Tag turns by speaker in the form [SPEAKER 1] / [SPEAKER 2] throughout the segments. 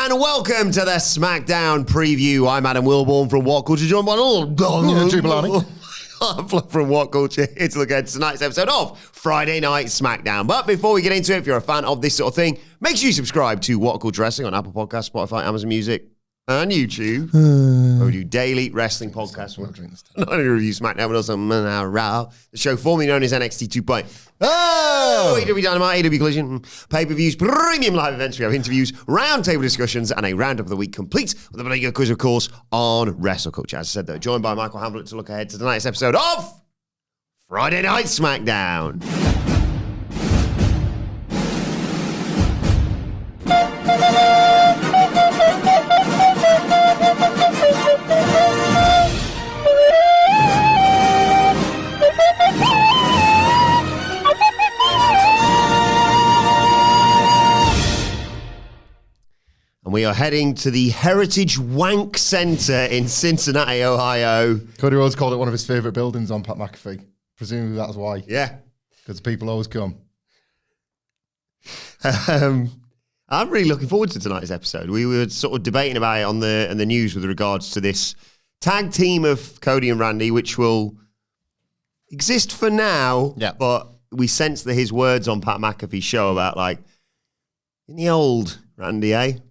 [SPEAKER 1] and welcome to the SmackDown Preview. I'm Adam Wilbourn from WhatCulture, joined by Hamflett from WhatCulture, here to look at tonight's episode of Friday Night SmackDown. But before we get into it, if you're a fan of this sort of thing, make sure you subscribe to WhatCulture Wrestling on Apple Podcasts, Spotify, Amazon Music, and YouTube. Where we do daily wrestling podcasts. Not only review SmackDown, but also Raw, the show formerly known as NXT 2.0. AEW Dynamite, AEW Collision, pay-per-views, premium live events. We have interviews, roundtable discussions, and a roundup of the week complete with a bigger quiz, of course, on WrestleCulture. As I said, though, joined by Michael Hamflett to look ahead to tonight's episode of Friday Night SmackDown. And we are heading to the Heritage Wank Center in Cincinnati, Ohio.
[SPEAKER 2] Cody Rhodes called it one of his favourite buildings on Pat McAfee. Presumably that's why.
[SPEAKER 1] Yeah.
[SPEAKER 2] Because people always come.
[SPEAKER 1] I'm really looking forward to tonight's episode. We were sort of debating about it on the news with regards to this tag team of Cody and Randy, which will exist for now.
[SPEAKER 2] Yeah.
[SPEAKER 1] But we sense that his words on Pat McAfee's show about, like, in the old Randy,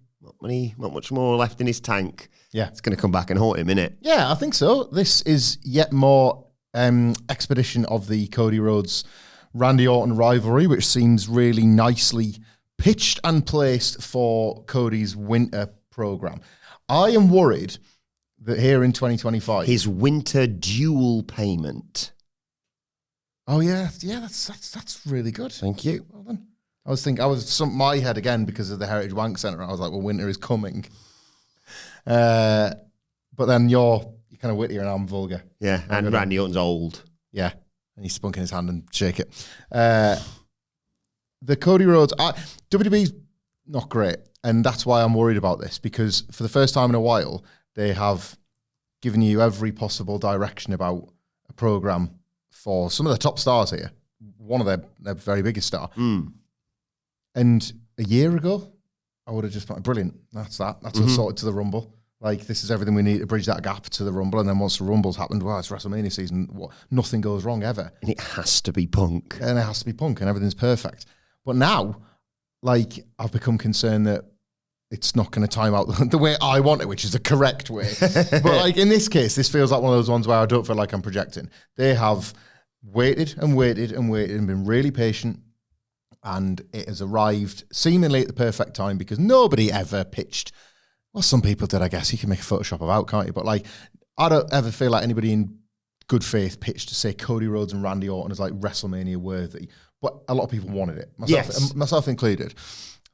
[SPEAKER 1] not much more left in his tank.
[SPEAKER 2] Yeah.
[SPEAKER 1] It's going to come back and haunt him, innit?
[SPEAKER 2] Yeah, I think so. This is yet more expedition of the Cody Rhodes Randy Orton rivalry, which seems really nicely pitched and placed for Cody's winter program. I am worried that here in 2025...
[SPEAKER 1] His winter dual payment.
[SPEAKER 2] Oh, yeah. Yeah, that's really good.
[SPEAKER 1] Thank you.
[SPEAKER 2] Well done. My head again because of the Heritage Wank Center. I was like, well, winter is coming. But then you're kind of wittier and I'm vulgar.
[SPEAKER 1] Yeah, and Randy Orton's old.
[SPEAKER 2] Yeah, and he's spunk in his hand and shake it. The Cody Rhodes, WWE's not great, and that's why I'm worried about this, because for the first time in a while, they have given you every possible direction about a program for some of the top stars here. One of their very biggest star. And a year ago, I would have just been brilliant. That's that. That's us sorted to the Rumble. Like, this is everything we need to bridge that gap to the Rumble. And then once the Rumble's happened, well, it's WrestleMania season. Nothing goes wrong ever.
[SPEAKER 1] And it has to be Punk.
[SPEAKER 2] And it has to be Punk, and everything's perfect. But now, like, I've become concerned that it's not going to time out the way I want it, which is the correct way. But, like, in this case, this feels like one of those ones where I don't feel like I'm projecting. They have waited and waited and waited and been really patient. And it has arrived seemingly at the perfect time because nobody ever pitched. Well, some people did, I guess. You can make a Photoshop about, can't you? But, like, I don't ever feel like anybody in good faith pitched to say Cody Rhodes and Randy Orton as, like, WrestleMania worthy. But a lot of people wanted it, myself included.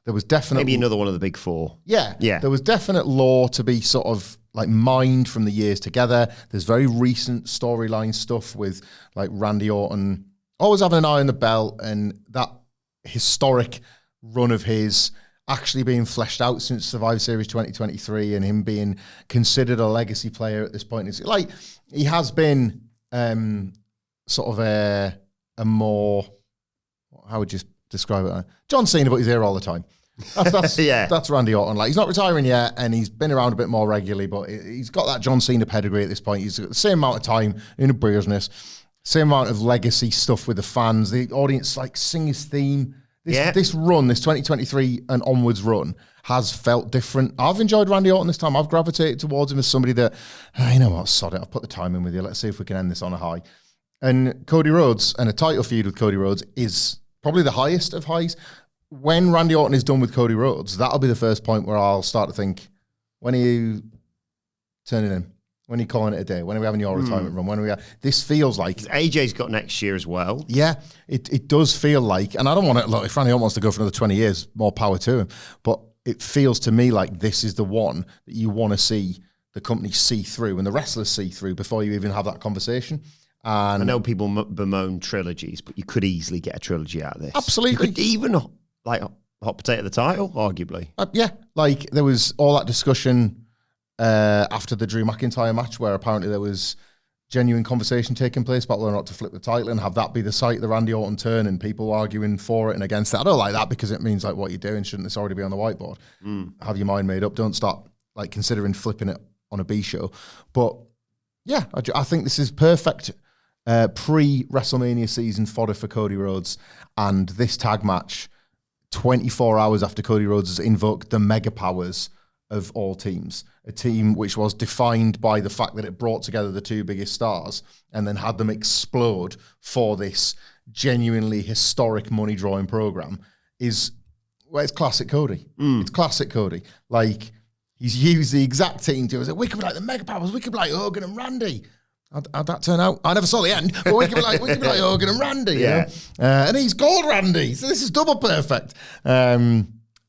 [SPEAKER 2] There was definitely...
[SPEAKER 1] Maybe another one of the big four.
[SPEAKER 2] Yeah. There was definite lore to be sort of, like, mined from the years together. There's very recent storyline stuff with, like, Randy Orton always having an eye on the belt, and that historic run of his actually being fleshed out since Survivor Series 2023 and him being considered a legacy player at this point. It's like he has been sort of a more, how would you describe it? John Cena, but he's here all the time. That's Randy Orton. Like, he's not retiring yet, and he's been around a bit more regularly, but he's got that John Cena pedigree at this point. He's got the same amount of time in the business. Same amount of legacy stuff with the fans. The audience, like, sing his theme. This run, this 2023 and onwards run, has felt different. I've enjoyed Randy Orton this time. I've gravitated towards him as somebody that, you know what, sod it. I'll put the time in with you. Let's see if we can end this on a high. And Cody Rhodes, and a title feud with Cody Rhodes, is probably the highest of highs. When Randy Orton is done with Cody Rhodes, that'll be the first point where I'll start to think, when are you turning in? When are you calling it a day? When are we having your retirement run? This feels like...
[SPEAKER 1] AJ's got next year as well.
[SPEAKER 2] Yeah, it does feel like, and I don't want to, look, if Randy Orton wants to go for another 20 years, more power to him, but it feels to me like this is the one that you want to see the company see through and the wrestlers see through before you even have that conversation. And
[SPEAKER 1] I know people bemoan trilogies, but you could easily get a trilogy out of this.
[SPEAKER 2] Absolutely.
[SPEAKER 1] You could even, like, hot potato the title, arguably.
[SPEAKER 2] Yeah, like, there was all that discussion after the Drew McIntyre match where apparently there was genuine conversation taking place about whether or not to flip the title and have that be the site of the Randy Orton turn and people arguing for it and against it. I don't like that because it means like what you're doing shouldn't this already be on the whiteboard. Have your mind made up. Don't start like considering flipping it on a B show. But yeah, I think this is perfect pre-WrestleMania season fodder for Cody Rhodes, and this tag match 24 hours after Cody Rhodes has invoked the mega powers of all teams, a team which was defined by the fact that it brought together the two biggest stars and then had them explode for this genuinely historic money drawing program it's classic Cody. It's classic Cody. Like, he's used the exact team to say, we could be like the mega powers, we could be like Hogan and Randy. How'd that turn out? I never saw the end, but we could be like Hogan and Randy, you know? And he's called Randy, so this is double perfect.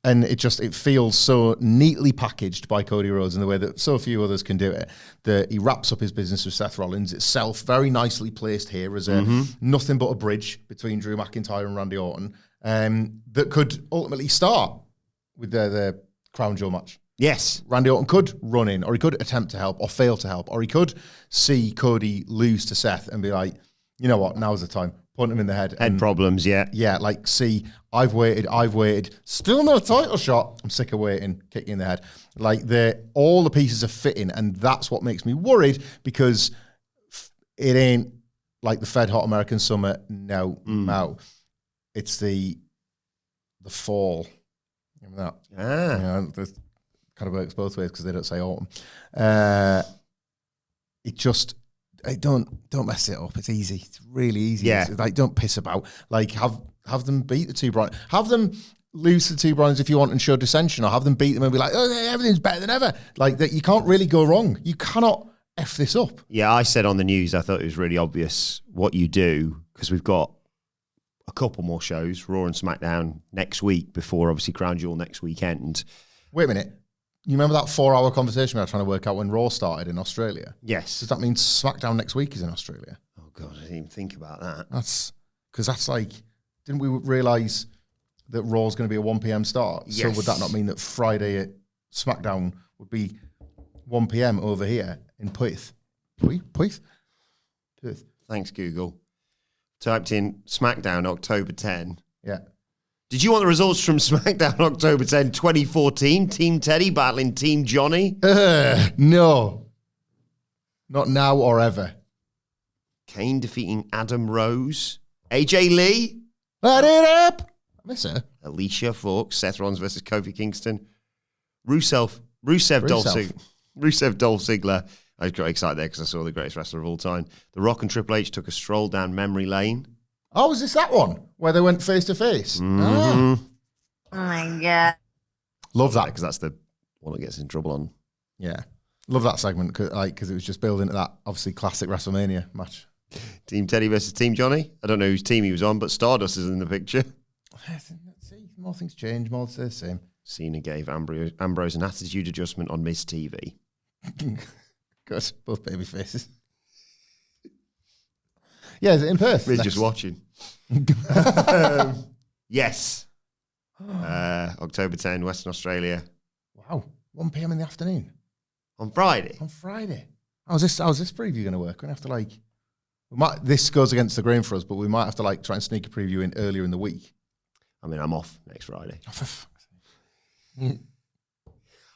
[SPEAKER 2] And it feels so neatly packaged by Cody Rhodes in the way that so few others can do it, that he wraps up his business with Seth Rollins itself, very nicely placed here as nothing but a bridge between Drew McIntyre and Randy Orton, that could ultimately start with the Crown Jewel match.
[SPEAKER 1] Yes.
[SPEAKER 2] Randy Orton could run in, or he could attempt to help, or fail to help, or he could see Cody lose to Seth and be like, you know what, now's the time. Punt him in the head.
[SPEAKER 1] Head problems, yeah.
[SPEAKER 2] Yeah, like, see, I've waited, still no title shot. I'm sick of waiting, kick you in the head. Like, all the pieces are fitting, and that's what makes me worried, because it ain't like the Fed Hot American Summer, no. It's the fall. Remember that? You know, the kind of works both ways because they don't say autumn. Don't mess it up. It's easy. It's really easy.
[SPEAKER 1] Yeah.
[SPEAKER 2] It's like, don't piss about. Like, have them beat the two Browns. Have them lose to the two Browns if you want and show dissension, or have them beat them and be like, oh, everything's better than ever. Like, that, you can't really go wrong. You cannot F this up.
[SPEAKER 1] Yeah, I said on the news, I thought it was really obvious what you do, because we've got a couple more shows, Raw and SmackDown next week, before obviously Crown Jewel next weekend.
[SPEAKER 2] Wait a minute. You remember that 4-hour conversation we were trying to work out when Raw started in Australia?
[SPEAKER 1] Yes.
[SPEAKER 2] Does that mean SmackDown next week is in Australia?
[SPEAKER 1] Oh, God, I didn't even think about that.
[SPEAKER 2] That's like, didn't we realise that Raw's going to be a 1 p.m. start?
[SPEAKER 1] Yes.
[SPEAKER 2] So would that not mean that Friday at SmackDown would be 1 p.m. over here in Perth? Perth?
[SPEAKER 1] Thanks, Google. Typed in SmackDown October 10.
[SPEAKER 2] Yeah.
[SPEAKER 1] Did you want the results from SmackDown October 10, 2014? Team Teddy battling Team Johnny?
[SPEAKER 2] No. Not now or ever.
[SPEAKER 1] Kane defeating Adam Rose. AJ Lee?
[SPEAKER 2] Let it up! I miss her.
[SPEAKER 1] Alicia Fox. Seth Rollins versus Kofi Kingston. Rusev Dolph Ziggler. I got excited there because I saw the greatest wrestler of all time. The Rock and Triple H took a stroll down memory lane.
[SPEAKER 2] Oh, was this that one where they went face to face?
[SPEAKER 1] Mm-hmm.
[SPEAKER 3] Oh my God.
[SPEAKER 2] Love that.
[SPEAKER 1] Because that's the one that gets in trouble on.
[SPEAKER 2] Yeah. Love that segment because it was just building to that obviously classic WrestleMania match.
[SPEAKER 1] Team Teddy versus Team Johnny. I don't know whose team he was on, but Stardust is in the picture.
[SPEAKER 2] Let's see, more things change, more stay the same.
[SPEAKER 1] Cena gave Ambrose an attitude adjustment on Miz TV.
[SPEAKER 2] Good, both baby faces. Yeah, is it in Perth?
[SPEAKER 1] Miz just watching. Yes. October 10, Western Australia.
[SPEAKER 2] Wow, 1 p.m. in the afternoon.
[SPEAKER 1] On Friday.
[SPEAKER 2] How's this preview going to work? We're going to have to this goes against the grain for us, but we might have to try and sneak a preview in earlier in the week.
[SPEAKER 1] I mean, I'm off next Friday.
[SPEAKER 2] Oh, for fuck's sake.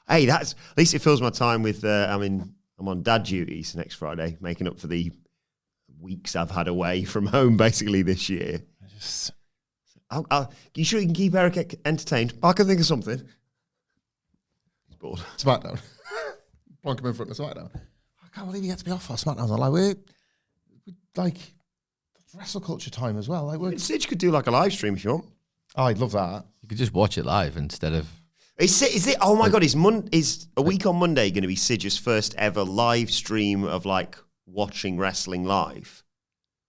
[SPEAKER 1] Hey, at least it fills my time with, I'm on dad duties next Friday, making up for the weeks I've had away from home basically this year. You sure you can keep Eric entertained? I can think of something. He's bored.
[SPEAKER 2] SmackDown. Plonk him in front of SmackDown. I can't believe he gets to be off for SmackDown. I'm we're wrestle culture time as well.
[SPEAKER 1] Sidge could do a live stream if you want.
[SPEAKER 2] Oh, I'd love that.
[SPEAKER 4] You could just watch it live instead of...
[SPEAKER 1] Is it? Oh my God! Is a week on Monday going to be Sidge's first ever live stream of watching wrestling live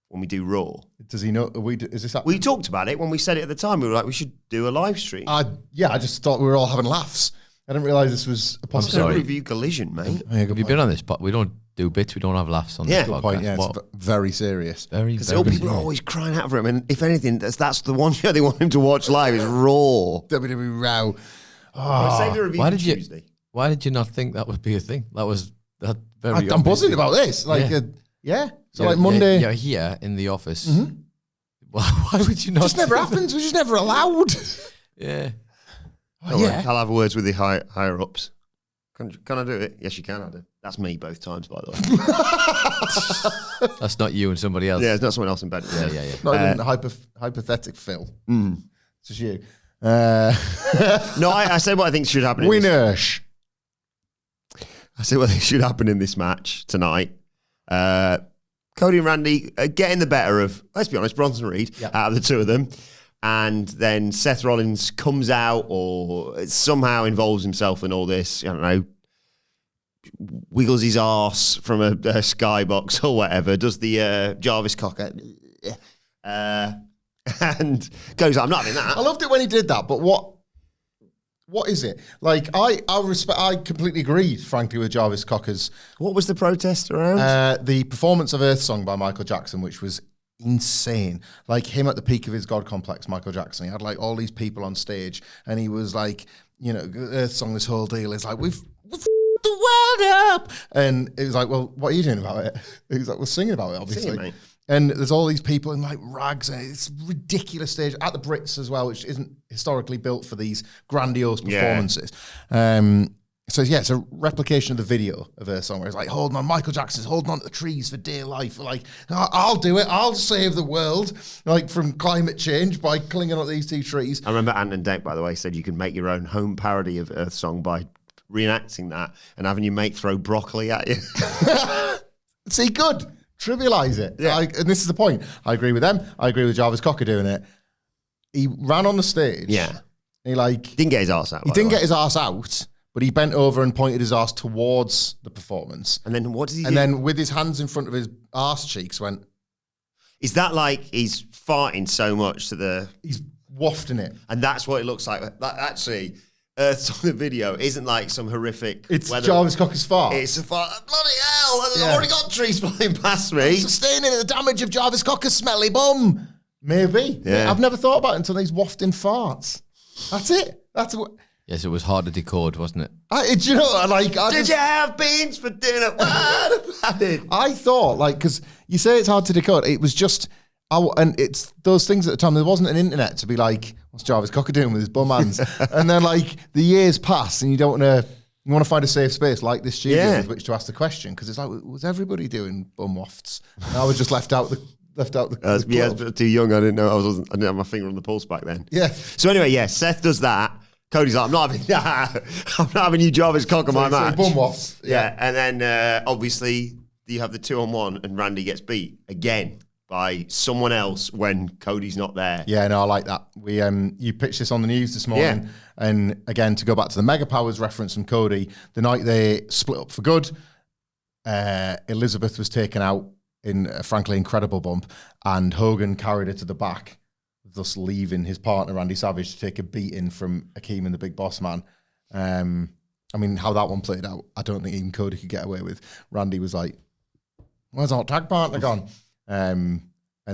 [SPEAKER 1] when we do Raw?
[SPEAKER 2] Does he know? Is this?
[SPEAKER 1] We talked about it when we said it at the time. We were like, we should do a live stream.
[SPEAKER 2] Yeah, I just thought we were all having laughs. I didn't realise this was a possibility.
[SPEAKER 1] Sorry. Review Collision, mate.
[SPEAKER 4] Have you been on this? We don't do bits. We don't have laughs on this podcast.
[SPEAKER 2] Point. Yeah, it's very serious.
[SPEAKER 1] Because all people are always crying out for him, and if anything, that's the one show they want him to watch live is Raw.
[SPEAKER 2] WWE Raw.
[SPEAKER 4] Why did you not think that would be a thing? I'm
[SPEAKER 2] buzzing about this. Yeah. So like Monday.
[SPEAKER 4] You're here in the office. Mm-hmm. Why would you not?
[SPEAKER 2] It just never happens. We're just never allowed.
[SPEAKER 4] Yeah.
[SPEAKER 2] Oh, yeah.
[SPEAKER 1] I'll have words with the higher ups. Can I do it? Yes, you can. I do. That's me both times, by the way.
[SPEAKER 4] That's not you and somebody else.
[SPEAKER 1] Yeah, it's not someone else in bed.
[SPEAKER 4] Yeah.
[SPEAKER 2] Not even hypothetical Phil. It's just you.
[SPEAKER 1] No, I said what I think should happen.
[SPEAKER 2] Winners.
[SPEAKER 1] I said what I think should happen in this match tonight. Cody and Randy are getting the better of, let's be honest, Bronson Reed out of the two of them. And then Seth Rollins comes out or somehow involves himself in all this, I don't know, wiggles his arse from a skybox or whatever, does the Jarvis Cocker, and goes, I'm not having that.
[SPEAKER 2] I loved it when he did that, but what is it? Like, I completely agreed, frankly, with Jarvis Cocker's.
[SPEAKER 1] What was the protest around?
[SPEAKER 2] The performance of Earth Song by Michael Jackson, which was insane. Like him at the peak of his God complex, Michael Jackson. He had like all these people on stage and he was like, you know, Earth Song, this whole deal is like, we've f***ed the world up. And it was like, well, what are you doing about it? He was like, we're singing about it, obviously.
[SPEAKER 1] Singing, mate.
[SPEAKER 2] And there's all these people in like rags and it's ridiculous stage at the Brits as well, which isn't historically built for these grandiose performances. So yeah, it's a replication of the video of Earth Song where it's like holding on, Michael Jackson's holding on to the trees for dear life. Like, I'll do it. I'll save the world, like from climate change by clinging on to these two trees.
[SPEAKER 1] I remember Ant and Dec, by the way, said you can make your own home parody of Earth Song by reenacting that and having your mate throw broccoli at you.
[SPEAKER 2] See, good. Trivialize it.
[SPEAKER 1] Yeah.
[SPEAKER 2] And this is the point. I agree with them. I agree with Jarvis Cocker doing it. He ran on the stage.
[SPEAKER 1] Yeah.
[SPEAKER 2] He like
[SPEAKER 1] didn't get his arse out.
[SPEAKER 2] He didn't get his arse out. But he bent over and pointed his arse towards the performance.
[SPEAKER 1] And then what did he do?
[SPEAKER 2] And then with his hands in front of his arse cheeks went...
[SPEAKER 1] Is that like he's farting so much to the...
[SPEAKER 2] He's wafting it.
[SPEAKER 1] And that's what it looks like. That actually, Earth's on the video isn't like some horrific...
[SPEAKER 2] It's
[SPEAKER 1] weather.
[SPEAKER 2] Jarvis Cocker's fart.
[SPEAKER 1] It's a fart. Bloody hell! I've already got trees flying past me.
[SPEAKER 2] Sustaining the damage of Jarvis Cocker's smelly bum. Maybe.
[SPEAKER 1] Yeah.
[SPEAKER 2] I've never thought about it until he's wafting farts. That's it. That's what...
[SPEAKER 4] Yes, it was hard to decode, wasn't it?
[SPEAKER 2] Do you know, like...
[SPEAKER 1] Did you have beans for dinner? What about it?
[SPEAKER 2] I thought, like, because you say it's hard to decode. It was just... and it's those things at the time, there wasn't an internet to be like, what's Jarvis Cocker doing with his bum hands? And then, like, the years pass and you don't want to... You want to find a safe space like this studio with which to ask the question, because it's like, was everybody doing bum wafts? And I was just left out the
[SPEAKER 1] I was too young. I didn't know. I didn't have my finger on the pulse back then.
[SPEAKER 2] Yeah.
[SPEAKER 1] So anyway, Seth does that. Cody's like, I'm not having that. I'm not having you Jarvis Cocker my match.
[SPEAKER 2] Bum wafts.
[SPEAKER 1] Yeah. And then obviously you have the 2-on-1 and Randy gets beat again by someone else when Cody's not there.
[SPEAKER 2] Yeah, no, I like that. We you pitched this on the news this morning, and again to go back to the Mega Powers reference from Cody, the night they split up for good, Elizabeth was taken out in a frankly incredible bump, and Hogan carried her to the back, thus leaving his partner Randy Savage to take a beating from Akeem and the Big Boss Man. I mean, how that one played out, I don't think even Cody could get away with. Randy was like, "Where's our tag partner gone?" And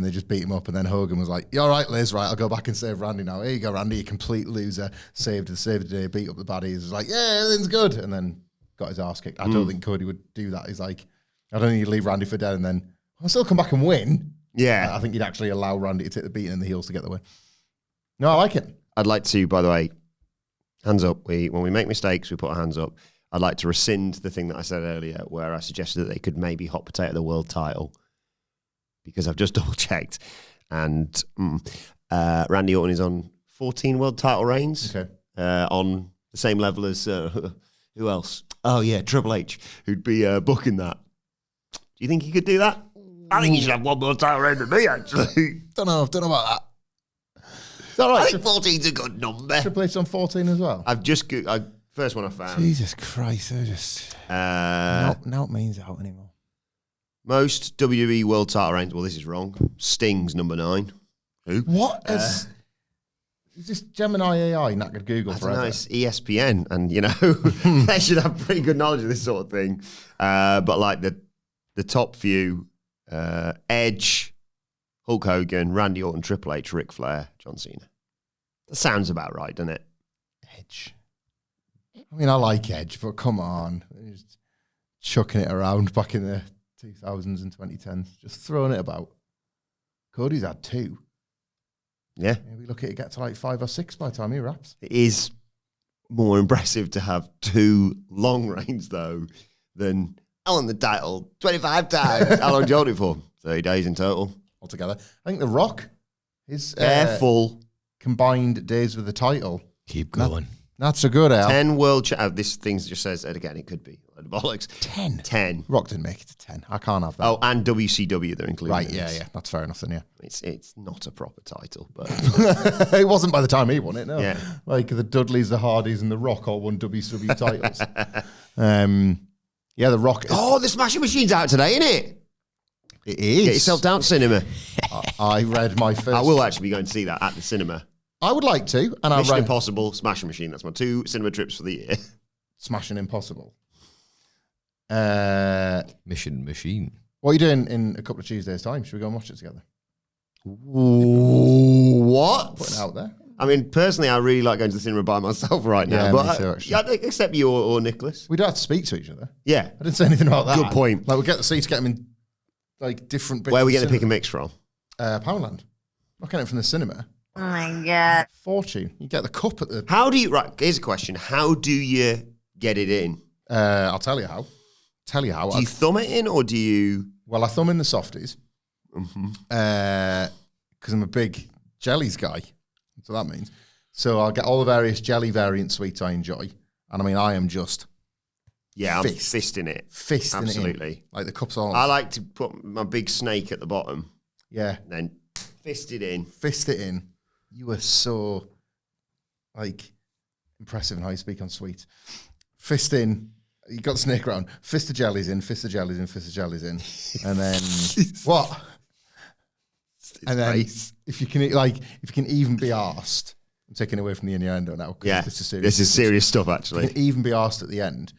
[SPEAKER 2] they just beat him up, and then Hogan was like, "You're right, Liz, right, I'll go back and save Randy now. Here you go, Randy, you complete loser, saved the day, beat up the baddies." He was like, "Yeah, everything's good," and then got his ass kicked. I don't think Cody would do that. He's like, I don't think he'd leave Randy for dead and then, I'll still come back and win.
[SPEAKER 1] Yeah.
[SPEAKER 2] I think he'd actually allow Randy to take the beating and the heels to get the win. No, I like it.
[SPEAKER 1] I'd like to, by the way, hands up. When we make mistakes, we put our hands up. I'd like to rescind the thing that I said earlier where I suggested that they could maybe hot potato the world title, because I've just double checked, and Randy Orton is on 14 world title reigns, on the same level as who else? Oh yeah, Triple H, who'd be booking that. Do you think he could do that? I think he should have one more title reign than me, actually.
[SPEAKER 2] Don't know about that. Is that right?
[SPEAKER 1] I think 14's a good number.
[SPEAKER 2] Triple H on 14 as well.
[SPEAKER 1] I've just first one I found.
[SPEAKER 2] Jesus Christ, they're just now it means out anymore.
[SPEAKER 1] Most WWE world title reigns. Well, this is wrong. Sting's number 9. Who?
[SPEAKER 2] What is this Gemini AI? Not good Google forever.
[SPEAKER 1] I don't know, it's ESPN, and they should have pretty good knowledge of this sort of thing. But like the top few: Edge, Hulk Hogan, Randy Orton, Triple H, Ric Flair, John Cena. That sounds about right, doesn't it?
[SPEAKER 2] Edge. I mean, I like Edge, but come on, just chucking it around back in the 2000s and 2010s. Just throwing it about. Cody's had 2.
[SPEAKER 1] Yeah.
[SPEAKER 2] Maybe look at it get to like 5 or 6 by the time he wraps.
[SPEAKER 1] It is more impressive to have 2 long reigns, though, than I won the title 25 times. How long did you hold it for? 30 days in total.
[SPEAKER 2] Altogether. I think The Rock, his
[SPEAKER 1] Careful.
[SPEAKER 2] combined days with the title.
[SPEAKER 4] Keep going.
[SPEAKER 2] Not so good, Al.
[SPEAKER 1] 10 world this thing just says, and again, it could be. Bollocks.
[SPEAKER 2] 10.
[SPEAKER 1] 10.
[SPEAKER 2] Rock didn't make it to 10. I can't have that.
[SPEAKER 1] Oh, and WCW they're including.
[SPEAKER 2] right,
[SPEAKER 1] in
[SPEAKER 2] yeah,
[SPEAKER 1] this.
[SPEAKER 2] yeah. That's fair enough then, yeah.
[SPEAKER 1] It's not a proper title, but
[SPEAKER 2] It wasn't by the time he won it, no.
[SPEAKER 1] Yeah.
[SPEAKER 2] Like the Dudleys, the Hardys, and The Rock all won WCW titles. Yeah, The Rock.
[SPEAKER 1] oh, the Smashing Machine's out today, isn't it?
[SPEAKER 2] It is.
[SPEAKER 1] Get yourself down to cinema.
[SPEAKER 2] I read my first.
[SPEAKER 1] I will actually be going to see that at the cinema.
[SPEAKER 2] I would like to, and I
[SPEAKER 1] Mission
[SPEAKER 2] read
[SPEAKER 1] Impossible, Smashing Machine. That's my 2 cinema trips for the year.
[SPEAKER 2] Smashing Impossible.
[SPEAKER 4] Mission Machine.
[SPEAKER 2] What are you doing in a couple of Tuesdays' time? Should we go and watch it together?
[SPEAKER 1] Ooh, what?
[SPEAKER 2] Putting it out there.
[SPEAKER 1] I mean, personally, I really like going to the cinema by myself right now.
[SPEAKER 2] Yeah,
[SPEAKER 1] but
[SPEAKER 2] me too, actually.
[SPEAKER 1] I don't accept you or Nicholas.
[SPEAKER 2] We don't have to speak to each other.
[SPEAKER 1] Yeah.
[SPEAKER 2] I didn't say anything about that.
[SPEAKER 1] Good point.
[SPEAKER 2] Like, we'll get the seats, get them in like different bits.
[SPEAKER 1] Where are we
[SPEAKER 2] of
[SPEAKER 1] getting to pick
[SPEAKER 2] cinema.
[SPEAKER 1] and mix from?
[SPEAKER 2] Poundland. Not getting it from the cinema.
[SPEAKER 3] Oh my God.
[SPEAKER 2] Fortune. You get the cup at the.
[SPEAKER 1] How do you, right, here's a question. How do you get it in?
[SPEAKER 2] I'll tell you how.
[SPEAKER 1] Do you thumb it in or do you?
[SPEAKER 2] Well, I thumb in the softies. Because I'm a big jellies guy. That's what that means. So I'll get all the various jelly variant sweets I enjoy. And I mean, I am just
[SPEAKER 1] Yeah, I'm
[SPEAKER 2] Fist.
[SPEAKER 1] fisting it.
[SPEAKER 2] fisting it in.
[SPEAKER 1] Absolutely.
[SPEAKER 2] Like the cups all.
[SPEAKER 1] I like to put my big snake at the bottom
[SPEAKER 2] Yeah,
[SPEAKER 1] and then fist it in.
[SPEAKER 2] fist it in. You are so, like, impressive in how you speak on sweets. Fist in. You got the snake round. Fist the jellies in, fist the jellies in, fist the jellies in. And then, what? And then,
[SPEAKER 1] face.
[SPEAKER 2] if you can even be arsed, I'm taking away from the innuendo now. 'cause
[SPEAKER 1] Yeah,
[SPEAKER 2] this is
[SPEAKER 1] this is serious stuff,
[SPEAKER 2] You
[SPEAKER 1] actually.
[SPEAKER 2] can even be asked at the end.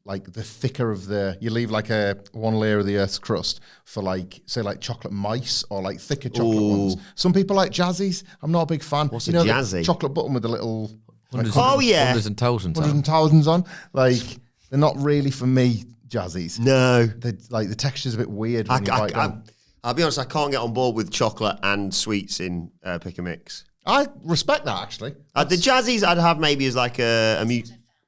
[SPEAKER 2] Like the thicker of you leave like one layer of the Earth's crust for like, say like chocolate mice or like thicker chocolate ones. Some people like jazzies. I'm not a big fan.
[SPEAKER 1] What's
[SPEAKER 2] you
[SPEAKER 1] a
[SPEAKER 2] know,
[SPEAKER 1] jazzy?
[SPEAKER 2] the chocolate button with the little
[SPEAKER 1] Oh, yeah.
[SPEAKER 4] Hundreds and thousands.
[SPEAKER 2] hundreds and thousands on. Like they're not really for me, jazzies.
[SPEAKER 1] No.
[SPEAKER 2] Like the texture's a bit weird when you bite them.
[SPEAKER 1] I'll be honest, I can't get on board with chocolate and sweets in pick and mix.
[SPEAKER 2] I respect that actually.
[SPEAKER 1] The jazzies I'd have maybe as like a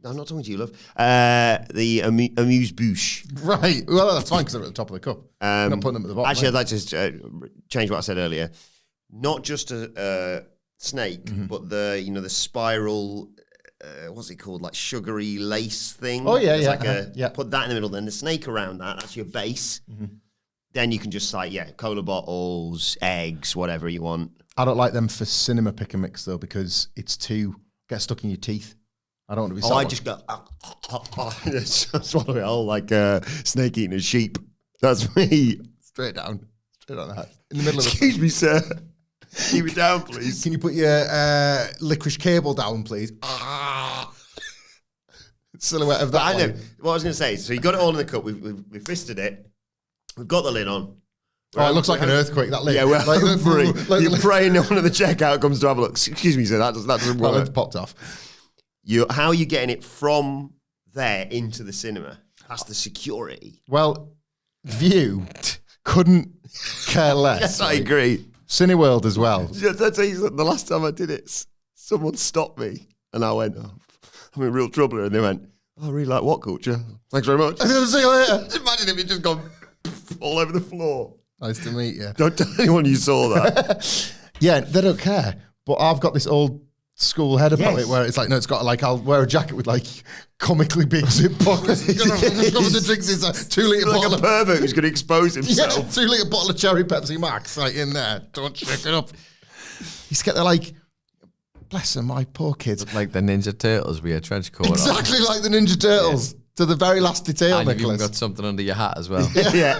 [SPEAKER 1] no, I'm not talking to you, love. The amuse-bouche.
[SPEAKER 2] Right. Well, that's fine because they're at the top of the cup. I'm not putting them at the bottom.
[SPEAKER 1] Actually, I'd like to change what I said earlier. Not just a snake, but the spiral. What's it called? Like sugary lace thing.
[SPEAKER 2] Oh, yeah,
[SPEAKER 1] It's
[SPEAKER 2] yeah,
[SPEAKER 1] like
[SPEAKER 2] yeah.
[SPEAKER 1] Put that in the middle, then the snake around that. That's your base. Then you can just cola bottles, eggs, whatever you want.
[SPEAKER 2] I don't like them for cinema pick and mix though because it's too get stuck in your teeth. I don't want to be.
[SPEAKER 1] Oh, I just go swallow it all like a snake eating a sheep. That's me.
[SPEAKER 2] straight down the head in the middle of the.
[SPEAKER 1] Excuse me, sir. Keep it down, please.
[SPEAKER 2] Can you put your licorice cable down, please? Silhouette of that.
[SPEAKER 1] I know
[SPEAKER 2] one.
[SPEAKER 1] what I was going to say. So you got it all in the cup. We've fisted it. We've got the lid on.
[SPEAKER 2] Oh, it looks like an earthquake. That lid.
[SPEAKER 1] Yeah, we're
[SPEAKER 2] like,
[SPEAKER 1] hungry.
[SPEAKER 2] like
[SPEAKER 1] You're praying one of the checkout comes to have a look. Excuse me, sir. That doesn't
[SPEAKER 2] that
[SPEAKER 1] work.
[SPEAKER 2] lid's popped off.
[SPEAKER 1] How are you getting it from there into the cinema? That's the security.
[SPEAKER 2] Well, View couldn't care less.
[SPEAKER 1] Yes, I agree.
[SPEAKER 2] Cineworld as well.
[SPEAKER 1] I'll tell you something, the last time I did it, someone stopped me and I went, I'm in real trouble here. And they went, I really like WhatCulture. Thanks very much.
[SPEAKER 2] See you later.
[SPEAKER 1] Just imagine if you'd just gone all over the floor.
[SPEAKER 2] Nice to meet you.
[SPEAKER 1] Don't tell anyone you saw that.
[SPEAKER 2] Yeah, they don't care. But I've got this old school head about
[SPEAKER 1] Yes.
[SPEAKER 2] it where it's like, no, it's got like, I'll wear a jacket with like comically big zip pockets. The drinks is a 2 litre
[SPEAKER 1] like
[SPEAKER 2] bottle
[SPEAKER 1] a
[SPEAKER 2] of
[SPEAKER 1] pervert who's going to expose himself.
[SPEAKER 2] 2 litre bottle of cherry Pepsi Max like in there. Don't check it up. You just get the like, bless them, my poor kids.
[SPEAKER 4] Like the Ninja Turtles with a trench coat on.
[SPEAKER 2] Exactly like the Ninja Turtles to the very last detail,
[SPEAKER 4] And you've even
[SPEAKER 2] Nicholas.
[SPEAKER 4] got something under your hat as well.
[SPEAKER 1] Yeah.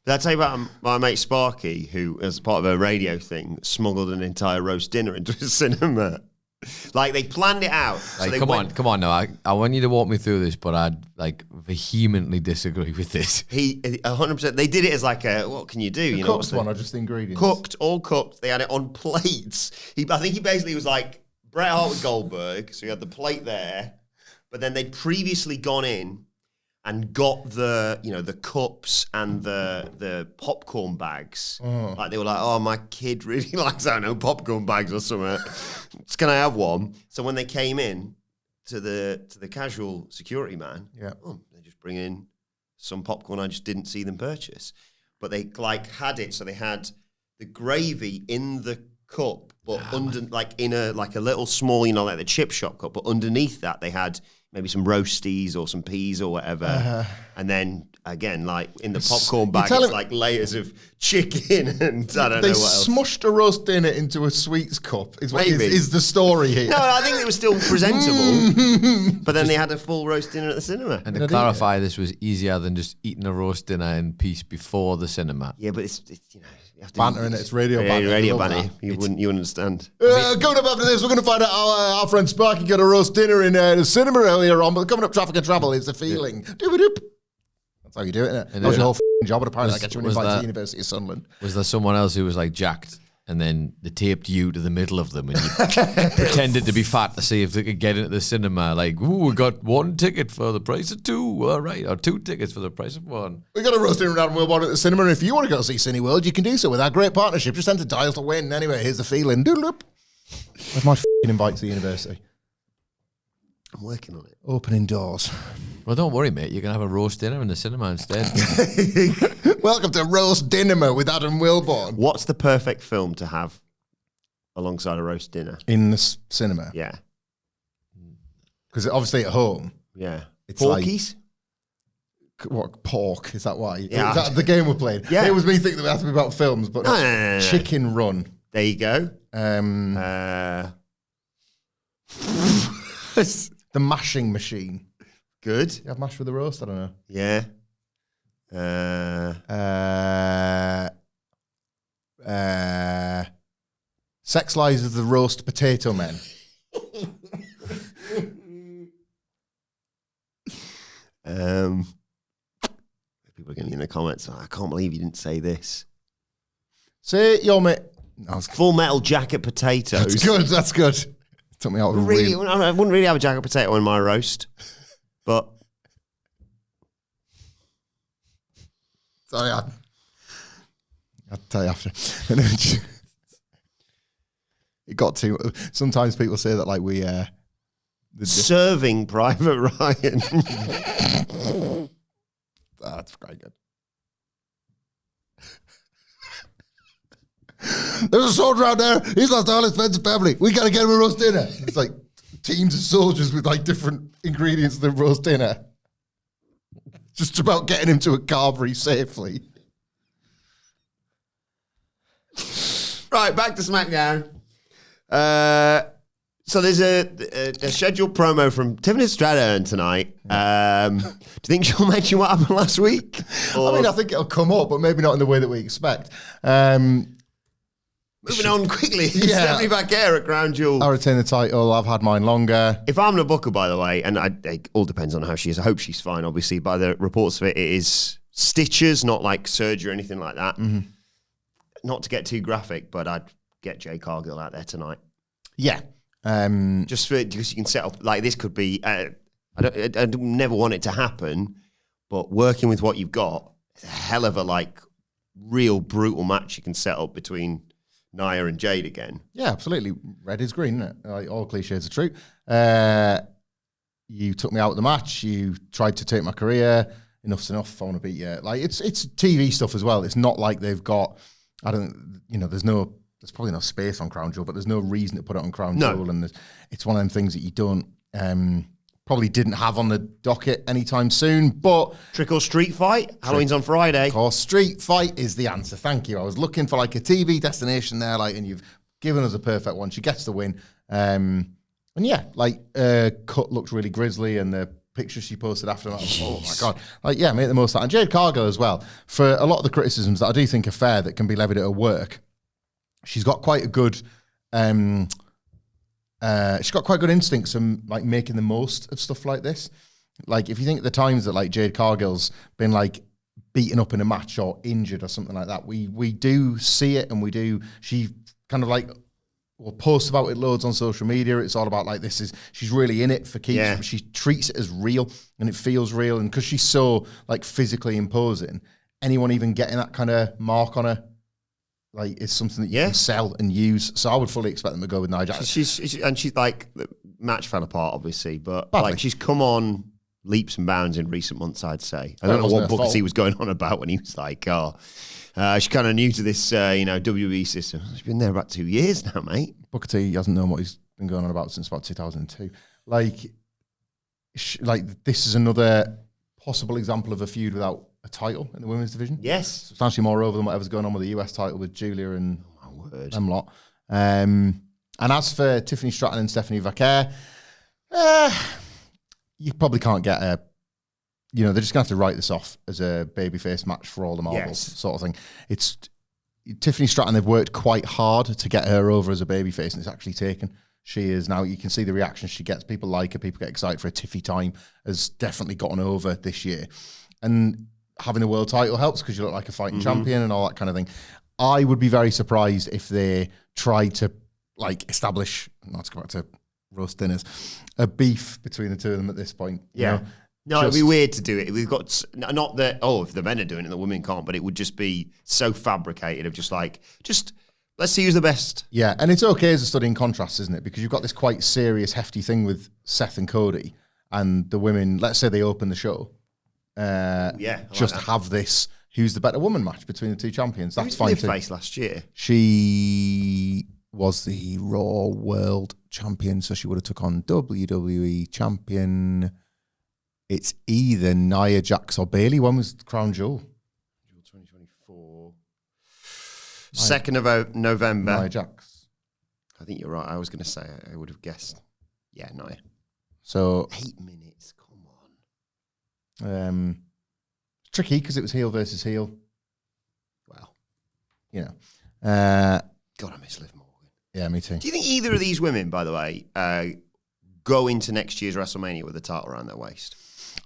[SPEAKER 1] Did I tell you about my mate Sparky, who, as part of a radio thing, smuggled an entire roast dinner into a cinema? Like, they planned it out. So
[SPEAKER 4] Like,
[SPEAKER 1] they
[SPEAKER 4] come on now. I want you to walk me through this, but I'd like vehemently disagree with this.
[SPEAKER 1] 100%. They did it as like a, what can you do? You know,
[SPEAKER 2] Cooked one or just the ingredients?
[SPEAKER 1] cooked, all cooked. They had it on plates. I think he basically was like Bret Hart with Goldberg, so he had the plate there, but then they'd previously gone in and got the cups and the popcorn bags. Like they were like, oh, my kid really likes, I don't know, popcorn bags or something. Can I have one? So when they came in to the casual security man, they just bring in some popcorn. I just didn't see them purchase, but they had it. So they had the gravy in the cup, but in a little small, like the chip shop cup. But underneath that, they had maybe some roasties or some peas or whatever. And then again, like in the popcorn bag, it's like layers of chicken and I don't know what else.
[SPEAKER 2] They smushed a roast dinner into a sweets cup is the story here.
[SPEAKER 1] No, I think it was still presentable. But then they had a full roast dinner at the cinema.
[SPEAKER 4] And to clarify, this was easier than just eating a roast dinner in peace before the cinema.
[SPEAKER 1] Yeah, but it's you have to
[SPEAKER 2] banter in it. It's radio banter.
[SPEAKER 1] Radio banter. You wouldn't understand.
[SPEAKER 2] Coming up after this, we're going to find out how our friend Sparky got a roast dinner in the cinema earlier on. But coming up, traffic and travel is the feeling. Doop-a-doop. That's how you do it, isn't it? That's your whole job, but apparently that gets you an invite to the University of Sunderland.
[SPEAKER 4] Was there someone else who was like jacked and then they taped you to the middle of them and you pretended to be fat to see if they could get into the cinema? Like, ooh, we got one ticket for the price of two, all right, or two tickets for the price of one.
[SPEAKER 2] We got a roast dinner around Wilbourn at the cinema, and if you want to go see Cineworld, you can do so with our great partnership. Just enter Dial to win. Anyway, here's the feeling. Doodle-oop. Where's my invite to the university?
[SPEAKER 1] I'm working on it.
[SPEAKER 2] Opening doors.
[SPEAKER 4] Well, don't worry, mate. You can have a roast dinner in the cinema instead.
[SPEAKER 2] Welcome to Roast Dinner with Adam Wilbourn.
[SPEAKER 1] What's the perfect film to have alongside a roast dinner?
[SPEAKER 2] In the cinema?
[SPEAKER 1] Yeah.
[SPEAKER 2] Because obviously at home.
[SPEAKER 1] Yeah.
[SPEAKER 2] It's
[SPEAKER 1] Porkies?
[SPEAKER 2] What, pork? Is that why?
[SPEAKER 1] Yeah.
[SPEAKER 2] Is that the game we're playing?
[SPEAKER 1] Yeah.
[SPEAKER 2] It was me thinking that we have to be about films, but
[SPEAKER 1] No.
[SPEAKER 2] Chicken Run.
[SPEAKER 1] There you go.
[SPEAKER 2] The Mashing Machine.
[SPEAKER 1] Good.
[SPEAKER 2] You have mash with the roast? I don't know.
[SPEAKER 1] Yeah.
[SPEAKER 2] Sex Lies of the Roast Potato Men.
[SPEAKER 1] People are getting in the comments. I can't believe you didn't say this.
[SPEAKER 2] Say your mate. No,
[SPEAKER 1] Full Metal Jacket Potatoes.
[SPEAKER 2] That's good. That's good. Took me out of
[SPEAKER 1] I wouldn't really have a jacket potato in my roast, but
[SPEAKER 2] sorry, I'll tell you after. It got too. Sometimes people say that like we
[SPEAKER 1] Serving Private Ryan.
[SPEAKER 2] That's quite good. There's a soldier out there. He's lost all his friends and family. We got to get him a roast dinner. It's like teams of soldiers with like different ingredients of the roast dinner. Just about getting him to a carvery safely.
[SPEAKER 1] Right, back to SmackDown. So there's a scheduled promo from Tiffany Stratton tonight. Do you think she'll mention what happened last week?
[SPEAKER 2] I mean, I think it'll come up, but maybe not in the way that we expect.
[SPEAKER 1] Moving on quickly. Yeah. Stephanie Baker at Crown Jewel.
[SPEAKER 2] I retain the title. I've had mine longer.
[SPEAKER 1] If I'm the booker, by the way, and it all depends on how she is. I hope she's fine, obviously. By the reports of it, it is stitches, not like surgery or anything like that. Mm-hmm. Not to get too graphic, but I'd get Jade Cargill out there tonight.
[SPEAKER 2] Yeah.
[SPEAKER 1] Just because you can set up, like this could be, I never want it to happen, but working with what you've got, it's a hell of a like real brutal match you can set up between Nia and Jade again.
[SPEAKER 2] Yeah, absolutely. Red is green, isn't it? Like, all cliches are true. You took me out of the match. You tried to take my career. Enough's enough. I want to beat you. Like it's TV stuff as well. It's not like they've got. There's probably no space on Crown Jewel, but there's no reason to put it on Crown Jewel. And it's one of them things that you don't probably didn't have on the docket anytime soon. But
[SPEAKER 1] Trick or Street Fight. Halloween's on Friday.
[SPEAKER 2] Of course, Street Fight is the answer. Thank you. I was looking for like a TV destination there, like, and you've given us a perfect one. She gets the win. And yeah, like cut looked really grisly, and the picture she posted after that, oh my god, like yeah, make the most of that. And Jade Cargill as well, for a lot of the criticisms that I do think are fair that can be levied at her work, she's got quite a good instincts and like making the most of stuff like this. Like if you think of the times that like Jade Cargill's been like beaten up in a match or injured or something like that, we do see it, and she kind of like will post about it loads on social media. It's all about like she's really in it for keeps.
[SPEAKER 1] Yeah.
[SPEAKER 2] She treats it as real and it feels real. And because she's so like physically imposing, anyone even getting that kind of mark on her, like, is something that you can sell and use. So I would fully expect them to go with Nia Jax.
[SPEAKER 1] She's like, the match fell apart, obviously, but
[SPEAKER 2] Badly.
[SPEAKER 1] like she's come on leaps and bounds in recent months, I'd say. I don't know what Booker T was going on about when he was like, she's kind of new to this, WWE system. She's been there about 2 years now, mate.
[SPEAKER 2] Booker T hasn't known what he's been going on about since about 2002. Like this is another possible example of a feud without a title in the women's division.
[SPEAKER 1] Yes.
[SPEAKER 2] Substantially more over than whatever's going on with the US title with Julia and them lot. And as for Tiffany Stratton and Stephanie Vaquer, you probably can't get they're just going to have to write this off as a babyface match for all the marbles sort of thing. It's Tiffany Stratton, they've worked quite hard to get her over as a babyface, and it's actually taken. She is now, you can see the reaction she gets. People like her, people get excited for a Tiffy time, has definitely gotten over this year. And having a world title helps because you look like a fighting champion and all that kind of thing. I would be very surprised if they tried to like establish, not to go back to roast dinners, a beef between the two of them at this point.
[SPEAKER 1] Yeah. No, it'd be weird to do it. We've got, not that, if the men are doing it, the women can't, but it would just be so fabricated of just let's see who's the best.
[SPEAKER 2] Yeah, and it's okay as a study in contrast, isn't it? Because you've got this quite serious, hefty thing with Seth and Cody, and the women, let's say they open the show, have this who's the better woman match between the two champions. That's fine too.
[SPEAKER 1] Face last year?
[SPEAKER 2] She was the Raw World Champion, so she would have took on WWE Champion. It's either Nia Jax or Bayley. When was Crown Jewel?
[SPEAKER 1] 2024. 2nd of November.
[SPEAKER 2] Nia Jax.
[SPEAKER 1] I think you're right. I was going to say, I would have guessed. Yeah, Nia.
[SPEAKER 2] So
[SPEAKER 1] 8 minutes. Come on.
[SPEAKER 2] Tricky because it was heel versus heel.
[SPEAKER 1] Well,
[SPEAKER 2] God,
[SPEAKER 1] I miss Liv Morgan.
[SPEAKER 2] Yeah, me too.
[SPEAKER 1] Do you think either of these women, by the way, go into next year's WrestleMania with a title around their waist?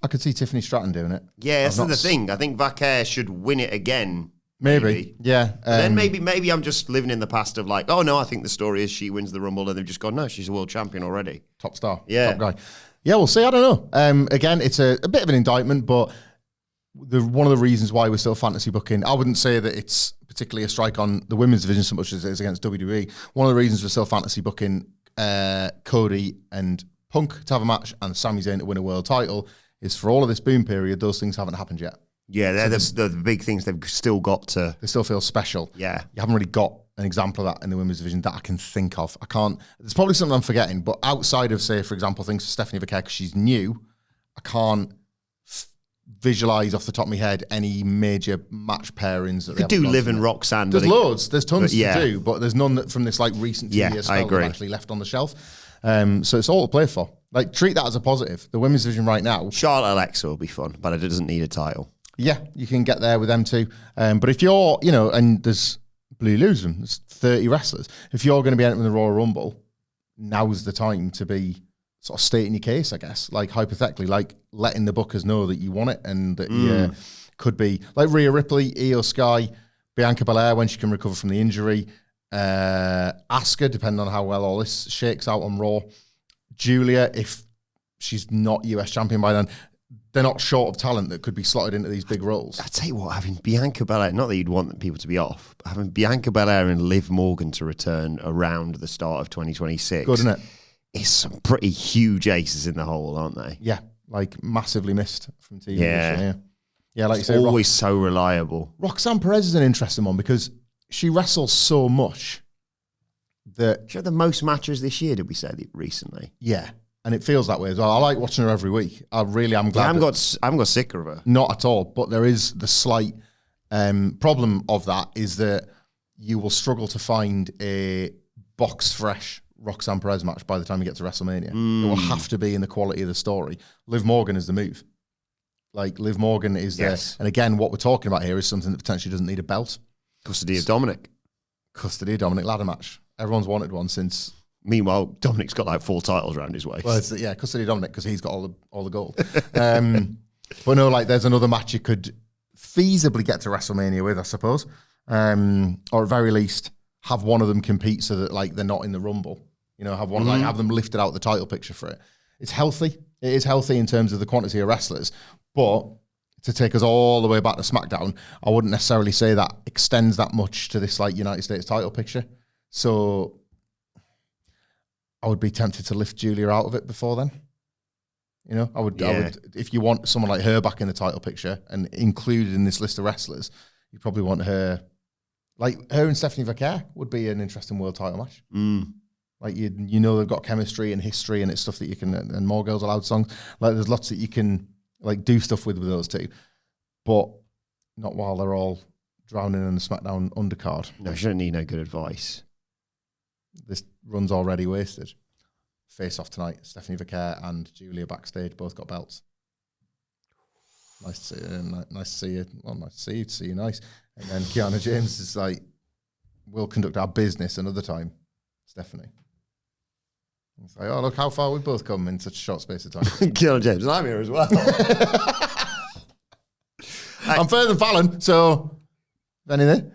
[SPEAKER 2] I could see Tiffany Stratton doing it.
[SPEAKER 1] Yeah, that's the thing. I think Vaquer should win it again.
[SPEAKER 2] Maybe. Yeah.
[SPEAKER 1] Then maybe I'm just living in the past of like, oh no, I think the story is she wins the Rumble, and they've just gone, no, she's a world champion already.
[SPEAKER 2] Top star.
[SPEAKER 1] Yeah.
[SPEAKER 2] Top guy. Yeah, we'll see. I don't know. Again, it's a bit of an indictment, but one of the reasons why we're still fantasy booking, I wouldn't say that it's particularly a strike on the women's division so much as it is against WWE. One of the reasons we're still fantasy booking Cody and Punk to have a match and Sami Zayn to win a world title is for all of this boom period, those things haven't happened yet.
[SPEAKER 1] Yeah, they're the big things they've still got to.
[SPEAKER 2] They still feel special.
[SPEAKER 1] Yeah.
[SPEAKER 2] You haven't really got an example of that in the women's division that I can think of. There's probably something I'm forgetting, but outside of, say, for example, things for Stephanie Vaquer, because she's new, I can't visualize off the top of my head any major match pairings that
[SPEAKER 1] you could do Liv and Roxanne.
[SPEAKER 2] There's loads. There's tons to do, but there's none that from this like recent 2 years spell that actually left on the shelf. So it's all to play for. Like, treat that as a positive. The women's division right now.
[SPEAKER 1] Charlotte Alexa will be fun, but it doesn't need a title.
[SPEAKER 2] Yeah, you can get there with them too. But if you're, and there's Blue Losing, there's 30 wrestlers. If you're going to be entering the Royal Rumble, now's the time to be sort of stating your case, I guess. Like, hypothetically, like letting the bookers know that you want it and that you could be like Rhea Ripley, Io Sky, Bianca Belair when she can recover from the injury, Asuka, depending on how well all this shakes out on Raw, Julia, if she's not US champion by then. They're not short of talent that could be slotted into these big roles.
[SPEAKER 1] I tell you what, having Bianca Belair, not that you'd want people to be off, but having Bianca Belair and Liv Morgan to return around the start of 2026.
[SPEAKER 2] Good, isn't it?
[SPEAKER 1] It's some pretty huge aces in the hole, aren't they?
[SPEAKER 2] Yeah, like massively missed from TV.
[SPEAKER 1] Yeah.
[SPEAKER 2] Yeah, like
[SPEAKER 1] it's
[SPEAKER 2] you say,
[SPEAKER 1] always so reliable.
[SPEAKER 2] Roxanne Perez is an interesting one because she wrestles so much that...
[SPEAKER 1] She had the most matches this year, did we say recently?
[SPEAKER 2] Yeah. And it feels that way as well. I like watching her every week. I really am glad.
[SPEAKER 1] I haven't got sick of her.
[SPEAKER 2] Not at all. But there is the slight problem of that is that you will struggle to find a box fresh Roxanne Perez match by the time you get to WrestleMania. It will have to be in the quality of the story. Liv Morgan is the move. Like, Liv Morgan is there. And again, what we're talking about here is something that potentially doesn't need a belt.
[SPEAKER 1] Custody of Dominic.
[SPEAKER 2] Custody of Dominic ladder match. Everyone's wanted one since...
[SPEAKER 1] Meanwhile, Dominic's got like 4 titles around his waist.
[SPEAKER 2] Well, custody of Dominic because he's got all the gold. But no, like there's another match you could feasibly get to WrestleMania with, I suppose, or at very least have one of them compete so that like they're not in the Rumble. You know, have them lifted out the title picture for it. It's healthy. It is healthy in terms of the quantity of wrestlers, but to take us all the way back to SmackDown, I wouldn't necessarily say that extends that much to this like United States title picture. So I would be tempted to lift Julia out of it before then. You know, I would, if you want someone like her back in the title picture and included in this list of wrestlers, you probably want her, like her and Stephanie Vaquer would be an interesting world title match. Like you know they've got chemistry and history and it's stuff that you can, and More Girls Aloud songs. Like there's lots that you can like do stuff with those two, but not while they're all drowning in the SmackDown undercard.
[SPEAKER 1] No, she don't need no good advice.
[SPEAKER 2] This run's already wasted. Face off tonight. Stephanie Vaquer and Julia backstage both got belts. Nice to see you. Nice to see you. Well, nice to see you. To see you nice. And then Kiana James is like, we'll conduct our business another time. Stephanie. It's like, oh, look how far we've both come in such a short space of time.
[SPEAKER 1] Kiana James, and I'm here as well.
[SPEAKER 2] I'm further than Fallon, so anything?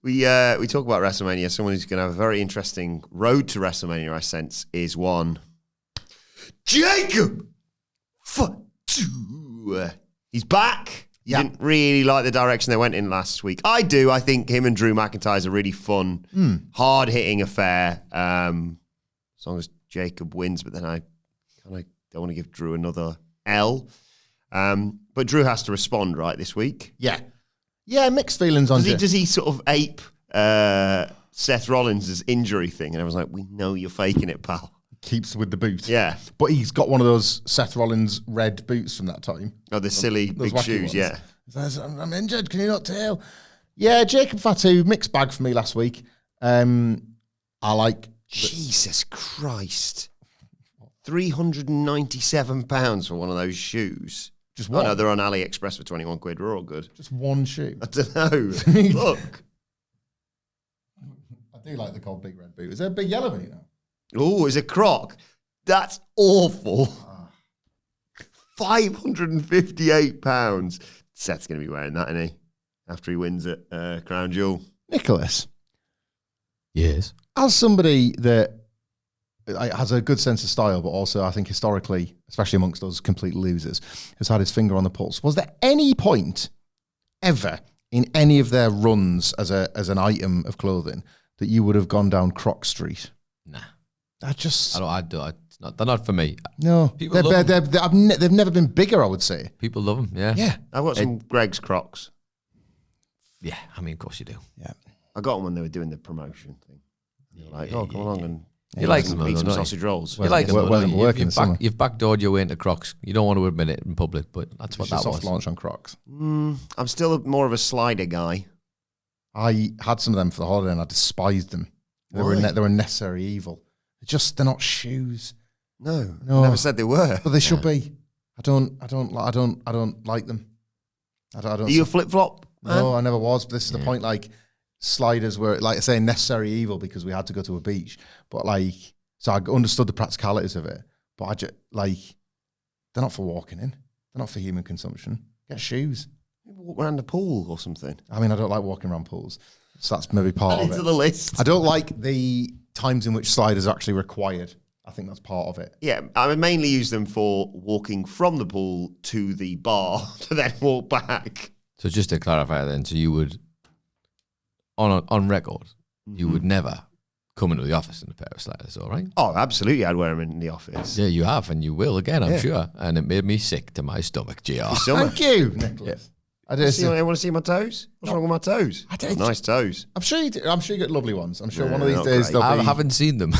[SPEAKER 1] We talk about WrestleMania. Someone who's going to have a very interesting road to WrestleMania, I sense, is one Jacob Fatu. He's back. You didn't really like the direction they went in last week. I do. I think him and Drew McIntyre is a really fun, hard-hitting affair. As long as Jacob wins, but then I kind of don't want to give Drew another L. But Drew has to respond, right, this week?
[SPEAKER 2] Yeah. Yeah, mixed feelings on
[SPEAKER 1] Does he sort of ape Seth Rollins' injury thing? And I was like, we know you're faking it, pal.
[SPEAKER 2] Keeps with the boot.
[SPEAKER 1] Yeah.
[SPEAKER 2] But he's got one of those Seth Rollins red boots from that time.
[SPEAKER 1] Oh, the silly
[SPEAKER 2] Those
[SPEAKER 1] big
[SPEAKER 2] wacky
[SPEAKER 1] shoes,
[SPEAKER 2] ones.
[SPEAKER 1] yeah.
[SPEAKER 2] He says, I'm injured, can you not tell? Yeah, Jacob Fatu, mixed bag for me last week. I like...
[SPEAKER 1] Jesus Christ. £397 for one of those shoes.
[SPEAKER 2] Just one?
[SPEAKER 1] Oh, no, they're on AliExpress for 21 quid. We're all good.
[SPEAKER 2] Just one shoe.
[SPEAKER 1] I don't know. Look.
[SPEAKER 2] I do like the cold big red boot. Is there a big yellow boot now?
[SPEAKER 1] Oh, it's a croc. That's awful. £558. Seth's going to be wearing that, isn't he? After he wins at Crown Jewel.
[SPEAKER 2] Nicholas,
[SPEAKER 4] Yes.
[SPEAKER 2] as somebody that has a good sense of style, but also I think historically, especially amongst those complete losers, has had his finger on the pulse. Was there any point ever in any of their runs as an item of clothing that you would have gone down Croc Street?
[SPEAKER 4] Nah.
[SPEAKER 2] It's
[SPEAKER 4] They're not for me.
[SPEAKER 2] no.
[SPEAKER 4] People love
[SPEAKER 2] They've never been bigger, I would say.
[SPEAKER 4] People love them, yeah.
[SPEAKER 2] Yeah.
[SPEAKER 1] I've got some Greg's Crocs.
[SPEAKER 4] Yeah, I mean, of course you do.
[SPEAKER 2] Yeah.
[SPEAKER 1] I got them when they were doing the promotion thing. They were like, come along and
[SPEAKER 4] You like them,
[SPEAKER 1] eat
[SPEAKER 4] though,
[SPEAKER 1] some
[SPEAKER 4] don't you?
[SPEAKER 1] sausage rolls.
[SPEAKER 4] You like them,
[SPEAKER 2] well,
[SPEAKER 4] though, don't you?
[SPEAKER 2] working summer.
[SPEAKER 4] You've backdoored your way into Crocs. You don't want to admit it in public, but that's what
[SPEAKER 2] It's a
[SPEAKER 4] that
[SPEAKER 2] soft
[SPEAKER 4] was.
[SPEAKER 2] launch on Crocs.
[SPEAKER 1] I'm still more of a slider guy.
[SPEAKER 2] I had some of them for the holiday and I despised them. They were
[SPEAKER 1] Why?
[SPEAKER 2] necessary evil. They're not shoes.
[SPEAKER 1] No,
[SPEAKER 2] No.
[SPEAKER 1] I never said they were.
[SPEAKER 2] But they should be. I don't like them. I don't.
[SPEAKER 1] Are you a flip-flop man?
[SPEAKER 2] No, I never was. But this is the point. Like sliders were, like I say, necessary evil because we had to go to a beach. But like, so I understood the practicalities of it. But I just like, they're not for walking in. They're not for human consumption. Get shoes.
[SPEAKER 1] Walk around the pool or something.
[SPEAKER 2] I mean, I don't like walking around pools. So that's maybe part
[SPEAKER 1] Add
[SPEAKER 2] of
[SPEAKER 1] it
[SPEAKER 2] it.
[SPEAKER 1] to the list.
[SPEAKER 2] I don't like the times in which sliders are actually required. I think that's part of it.
[SPEAKER 1] Yeah, I would mainly use them for walking from the pool to the bar to then walk back.
[SPEAKER 4] So just to clarify then, so you would, on record, you would never come into the office in a pair of sliders, all right?
[SPEAKER 1] Oh, absolutely. I'd wear them in the office.
[SPEAKER 4] Yeah, you have, and you will again, I'm sure. And it made me sick to my stomach, GR.
[SPEAKER 1] Summer.
[SPEAKER 2] Thank you, Nicholas. I do.
[SPEAKER 1] Want to see my toes? What's wrong with my toes?
[SPEAKER 2] don't-
[SPEAKER 1] Nice toes.
[SPEAKER 2] I'm sure you do. I'm sure you get lovely ones. I'm sure
[SPEAKER 1] Yeah,
[SPEAKER 2] one of these
[SPEAKER 1] not
[SPEAKER 2] days
[SPEAKER 1] great.
[SPEAKER 2] they'll
[SPEAKER 4] I
[SPEAKER 2] be.
[SPEAKER 4] haven't seen them.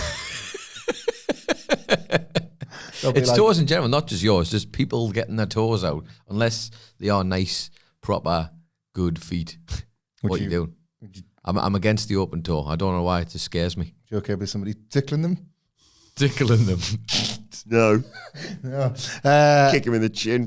[SPEAKER 2] they'll be
[SPEAKER 4] It's
[SPEAKER 2] like-
[SPEAKER 4] toes in general, not just yours, just people getting their toes out, unless they are nice, proper, good feet. What you doing? I'm against the open toe. I don't know why, it just scares me.
[SPEAKER 2] You okay with somebody tickling them?
[SPEAKER 4] Tickling them.
[SPEAKER 1] No.
[SPEAKER 2] No.
[SPEAKER 1] Kick him in the chin.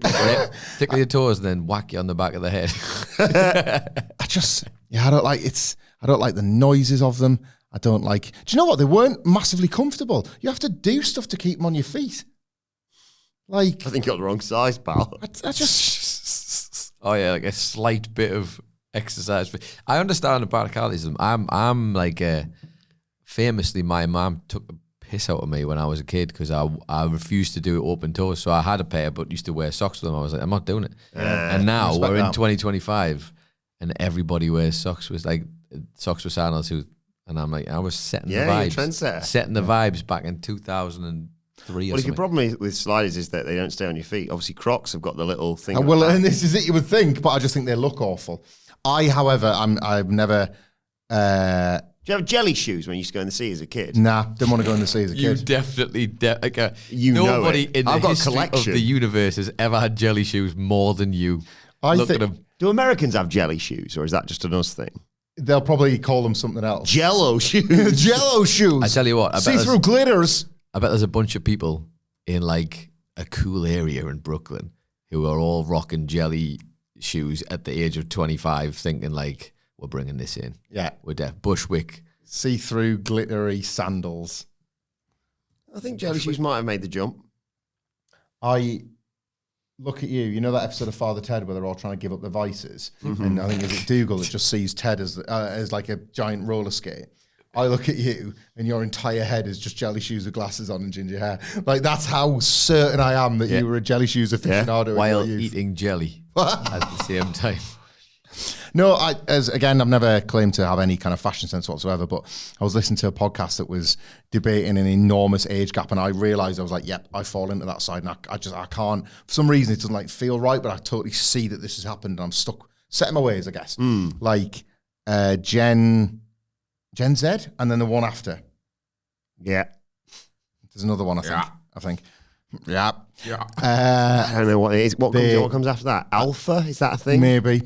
[SPEAKER 4] Tickle your toes and then whack you on the back of the head.
[SPEAKER 2] I don't like it's. I don't like the noises of them. I don't like. Do you know what? They weren't massively comfortable. You have to do stuff to keep them on your feet. Like
[SPEAKER 1] I think you got the wrong size, pal.
[SPEAKER 2] I just.
[SPEAKER 4] Oh yeah, like a slight bit of exercise. I understand about alcoholism. I'm like famously, my mum took the piss out of me when I was a kid because I refused to do open toes. So I had a pair, but used to wear socks with them. I was like, I'm not doing it. And now we're in 2025, and everybody wears socks with sandals. And I'm like, I was setting the vibes.
[SPEAKER 1] Trendsetter.
[SPEAKER 4] Setting the vibes back in 2003 or something.
[SPEAKER 1] Your problem with sliders is that they don't stay on your feet. Obviously, Crocs have got the little thing.
[SPEAKER 2] And this is it, you would think, but I just think they look awful. However, I've never...
[SPEAKER 1] Do you have jelly shoes when you used to go in the sea as a kid?
[SPEAKER 2] Nah, didn't want to go in the sea as a kid.
[SPEAKER 4] You definitely...
[SPEAKER 1] nobody
[SPEAKER 4] in the history of the universe has ever had jelly shoes more than you. Look at them.
[SPEAKER 1] Do Americans have jelly shoes, or is that just an us thing?
[SPEAKER 2] They'll probably call them something else.
[SPEAKER 1] Jello shoes.
[SPEAKER 2] Jello shoes.
[SPEAKER 4] I tell you what.
[SPEAKER 2] See-through glitters.
[SPEAKER 4] I bet there's a bunch of people in like a cool area in Brooklyn who are all rocking jelly shoes at the age of 25 thinking like, we're bringing this in.
[SPEAKER 2] Yeah.
[SPEAKER 4] We're Bushwick.
[SPEAKER 2] See-through glittery sandals.
[SPEAKER 1] I think jelly shoes might have made the jump.
[SPEAKER 2] I look at you. You know that episode of Father Ted where they're all trying to give up their vices? Mm-hmm. And I think is it Dougal that just sees Ted as like a giant roller skate? I look at you and your entire head is just jelly shoes with glasses on and ginger hair. Like that's how certain I am that you were a jelly shoes aficionado
[SPEAKER 4] while eating jelly at the same time.
[SPEAKER 2] No, I've never claimed to have any kind of fashion sense whatsoever, but I was listening to a podcast that was debating an enormous age gap, and I realized I was like, yep, I fall into that side, and I can't, for some reason, it doesn't like feel right, but I totally see that this has happened, and I'm stuck, set in my ways, I guess. Like Gen Z, and then the one after.
[SPEAKER 1] Yeah.
[SPEAKER 2] There's another one, I think. Yeah.
[SPEAKER 1] I don't know what it is. What comes after that? Alpha? Is that a thing?
[SPEAKER 2] Maybe.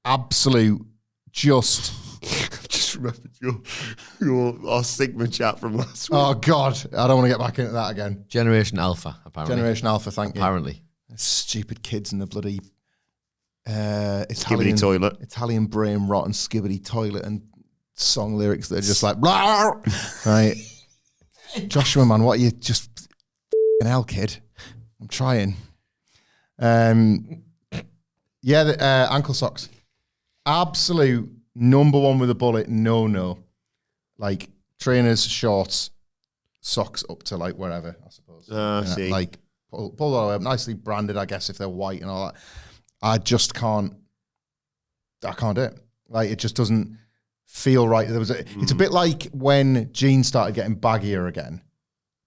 [SPEAKER 2] Absolute, just
[SPEAKER 1] remembered our Sigma chat from last week.
[SPEAKER 2] Oh God, I don't want to get back into that again.
[SPEAKER 4] Generation Alpha, apparently.
[SPEAKER 2] Generation Alpha, thank you.
[SPEAKER 4] Apparently.
[SPEAKER 2] Stupid kids in the bloody
[SPEAKER 1] Skibbity toilet.
[SPEAKER 2] Italian brain rot and skibbity toilet and song lyrics that are just like, blah! Right. Joshua, man, what are you just f***ing hell, kid? I'm trying. Ankle socks. Absolute number one with a bullet, no. Like trainers, shorts, socks up to like wherever, I suppose.
[SPEAKER 1] See.
[SPEAKER 2] Like pull all the way up, nicely branded, I guess, if they're white and all that. I can't do it. Like it just doesn't feel right. It's a bit like when jeans started getting baggier again.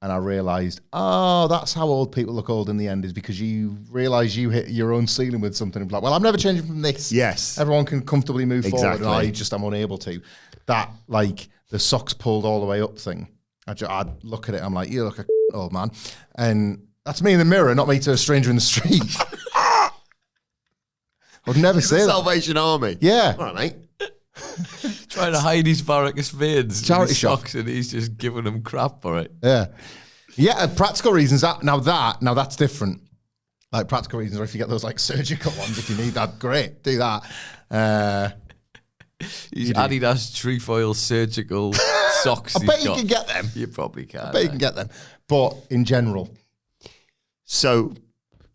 [SPEAKER 2] And I realised, that's how old people look old in the end, is because you realise you hit your own ceiling with something and be like, well, I'm never changing from this.
[SPEAKER 1] Yes.
[SPEAKER 2] Everyone can comfortably move
[SPEAKER 1] Exactly.
[SPEAKER 2] forward, and I'm unable to. That, like, the socks pulled all the way up thing, I look at it, I'm like, you look a old man. And that's me in the mirror, not me to a stranger in the street. I would never say that.
[SPEAKER 1] Salvation Army.
[SPEAKER 2] Yeah.
[SPEAKER 1] All right, mate.
[SPEAKER 4] Trying to hide his varicose veins.
[SPEAKER 2] Charity
[SPEAKER 4] in his
[SPEAKER 2] shop.
[SPEAKER 4] socks, and he's just giving them crap for it.
[SPEAKER 2] Yeah, practical reasons. Now that's different. Like practical reasons, or if you get those like surgical ones, if you need that, great, do that.
[SPEAKER 4] These Adidas trefoil surgical socks.
[SPEAKER 2] I bet you can get them.
[SPEAKER 4] You probably can.
[SPEAKER 2] I bet you can get them. But in general,
[SPEAKER 1] so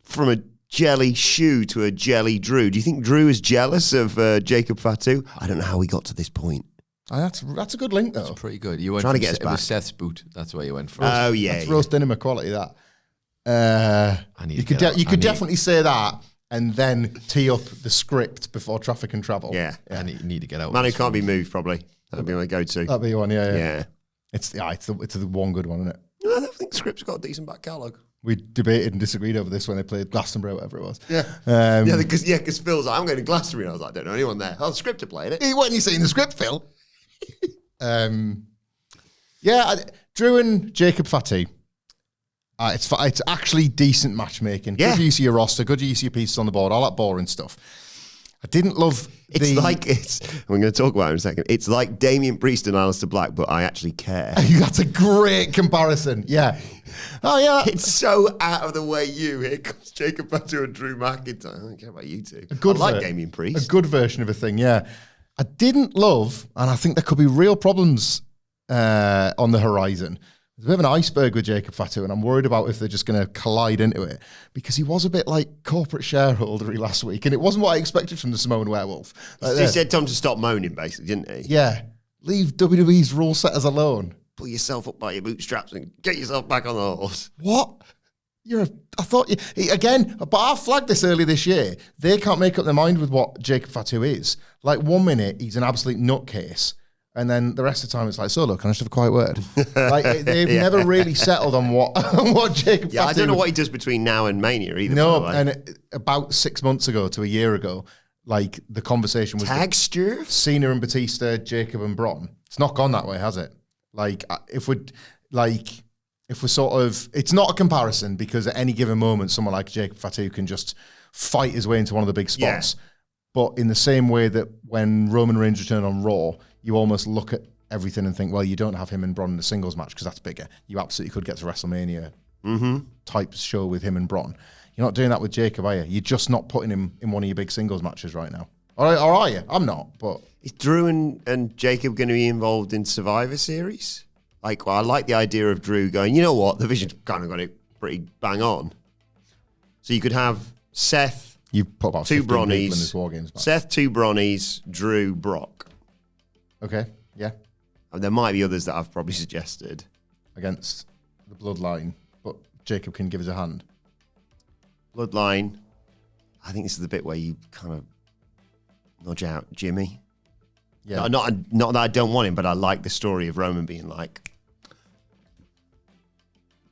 [SPEAKER 1] from a jelly shoe to a jelly Drew, do you think Drew is jealous of Jacob Fatu? I don't know how we got to this point.
[SPEAKER 2] that's a good link though.
[SPEAKER 4] That's pretty good. You went
[SPEAKER 1] Trying to
[SPEAKER 4] from
[SPEAKER 1] get us
[SPEAKER 4] it was
[SPEAKER 1] back.
[SPEAKER 4] Seth's boot. That's where you went from.
[SPEAKER 1] Oh yeah,
[SPEAKER 2] That's roast dinner quality. That you could definitely say that and then tee up the script before Traffic and Travel.
[SPEAKER 1] yeah.
[SPEAKER 4] I need to get out.
[SPEAKER 1] Man who
[SPEAKER 4] of this
[SPEAKER 1] can't
[SPEAKER 4] one.
[SPEAKER 1] be moved, probably. That'd be my go-to.
[SPEAKER 2] That'd be one. Yeah.
[SPEAKER 1] Yeah.
[SPEAKER 2] It's the one good one, isn't it?
[SPEAKER 1] I don't think Script's got a decent back catalogue.
[SPEAKER 2] We debated and disagreed over this when they played Glastonbury or whatever it was.
[SPEAKER 1] Yeah. Because Phil's like, I'm going to Glastonbury. And I was like, I don't know anyone there. Oh, the Script are playing it.
[SPEAKER 2] Hey, what are you saying the script, Phil? Drew and Jacob Fatu. It's actually decent matchmaking.
[SPEAKER 1] Yeah.
[SPEAKER 2] Good use of your roster, good use of your pieces on the board, all that boring stuff. I didn't love
[SPEAKER 1] We're going to talk about it in a second. It's like Damien Priest and Aleister Black, but I actually care.
[SPEAKER 2] That's a great comparison. Yeah. Oh, yeah.
[SPEAKER 1] It's so out of the way you. Here comes Jacob Fatu and Drew McIntyre. I don't care about you two. I like Damien Priest.
[SPEAKER 2] A good version of a thing, yeah. I didn't love, and I think there could be real problems on the horizon There's a bit of an iceberg with Jacob Fatu, and I'm worried about if they're just going to collide into it, because he was a bit like corporate shareholdery last week, and it wasn't what I expected from the Samoan Werewolf.
[SPEAKER 1] So he said Tom to stop moaning, basically, didn't he?
[SPEAKER 2] Yeah. Leave WWE's rule setters alone.
[SPEAKER 1] Pull yourself up by your bootstraps and get yourself back on the horse.
[SPEAKER 2] What? I thought, again, but I flagged this early this year. They can't make up their mind with what Jacob Fatu is. Like, 1 minute, he's an absolute nutcase. And then the rest of the time, it's like, so look, can I just have a quiet word? Like, they've never really settled on what Jacob Fatu...
[SPEAKER 1] I don't know what he does between now and Mania either.
[SPEAKER 2] No, and about 6 months ago to a year ago, like, the conversation was...
[SPEAKER 1] Tag Stuart?
[SPEAKER 2] Cena and Batista, Jacob and Bron. It's not gone that way, has it? Like, if we're sort of... It's not a comparison, because at any given moment, someone like Jacob Fatu can just fight his way into one of the big spots. Yeah. But in the same way that when Roman Reigns returned on Raw, you almost look at everything and think, well, you don't have him and Bron in a singles match because that's bigger. You absolutely could get to WrestleMania type show with him and Bron. You're not doing that with Jacob, are you? You're just not putting him in one of your big singles matches right now. Or are you? I'm not, but...
[SPEAKER 1] Is Drew and Jacob going to be involved in Survivor Series? Like, well, I like the idea of Drew going, you know what, the Vision's kind of got it pretty bang on. So you could have Seth...
[SPEAKER 2] You put about
[SPEAKER 1] 2
[SPEAKER 2] 15 people in
[SPEAKER 1] Bronnies,
[SPEAKER 2] this War Games match.
[SPEAKER 1] Seth, 2 Bronnies, Drew, Brock.
[SPEAKER 2] Okay, yeah.
[SPEAKER 1] And there might be others that I've probably suggested.
[SPEAKER 2] Against the Bloodline, but Jacob can give us a hand.
[SPEAKER 1] Bloodline. I think this is the bit where you kind of nudge out Jimmy. Yeah. Not that I don't want him, but I like the story of Roman being like,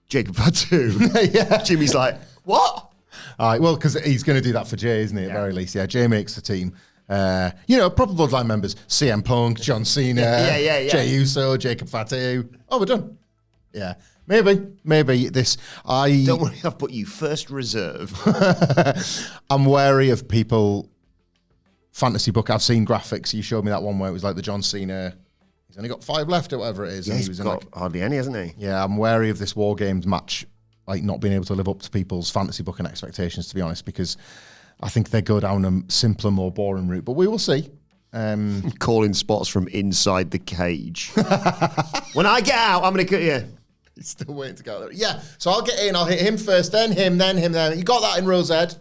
[SPEAKER 1] Jacob Fatu. Yeah. Jimmy's like, what?
[SPEAKER 2] All right, well, because he's going to do that for Jay, isn't he, at the very least? Yeah, Jay makes the team. Proper Bloodline members, CM Punk, John Cena, Jey Uso, Jacob Fatu. Oh, we're done. Yeah, maybe this.
[SPEAKER 1] Don't worry, I've put you first reserve.
[SPEAKER 2] I'm wary of people, fantasy book. I've seen graphics. You showed me that one where it was like the John Cena, he's only got 5 left or whatever it is.
[SPEAKER 1] Yeah,
[SPEAKER 2] and
[SPEAKER 1] he's
[SPEAKER 2] was
[SPEAKER 1] got hardly any, hasn't he?
[SPEAKER 2] Yeah, I'm wary of this War Games match, like not being able to live up to people's fantasy booking expectations, to be honest, because I think they go down a simpler, more boring route. But we will see.
[SPEAKER 1] Calling spots from inside the cage. When I get out, I'm going to cut you.
[SPEAKER 2] He's still waiting to go there. Yeah, so I'll get in. I'll hit him first, then him, then him, then. You got that in Rose Ed.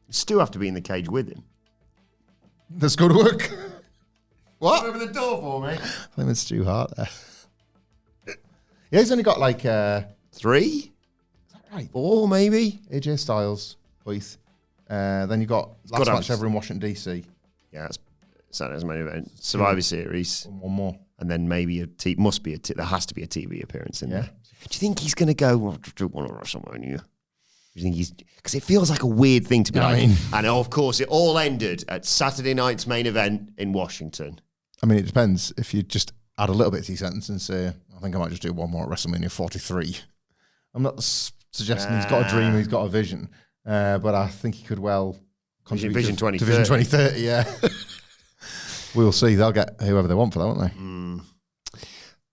[SPEAKER 1] You still have to be in the cage with him.
[SPEAKER 2] That's good work. What?
[SPEAKER 1] Open the door for me.
[SPEAKER 2] I think it's Stu Hart there. Yeah, he's only got like
[SPEAKER 1] 3?
[SPEAKER 2] Is that right?
[SPEAKER 1] 4 maybe.
[SPEAKER 2] AJ Styles, Heath. Then you got last match ever in Washington DC.
[SPEAKER 1] Yeah, that's Saturday's main event. Survivor Series.
[SPEAKER 2] One more.
[SPEAKER 1] And then maybe there has to be a TV appearance in there. Do you think he's going to go, well, I do want to WrestleMania? Do you think he's, because it feels like a weird thing to be like. And of course, it all ended at Saturday night's main event in Washington.
[SPEAKER 2] I mean, it depends. If you just add a little bit to your sentence and say, I think I might just do one more at WrestleMania 43. I'm not suggesting he's got a dream, he's got a vision, but I think he could well contribute
[SPEAKER 1] Vision 2030.
[SPEAKER 2] to Vision 2030, yeah. We'll see. They'll get whoever they want for that, won't they?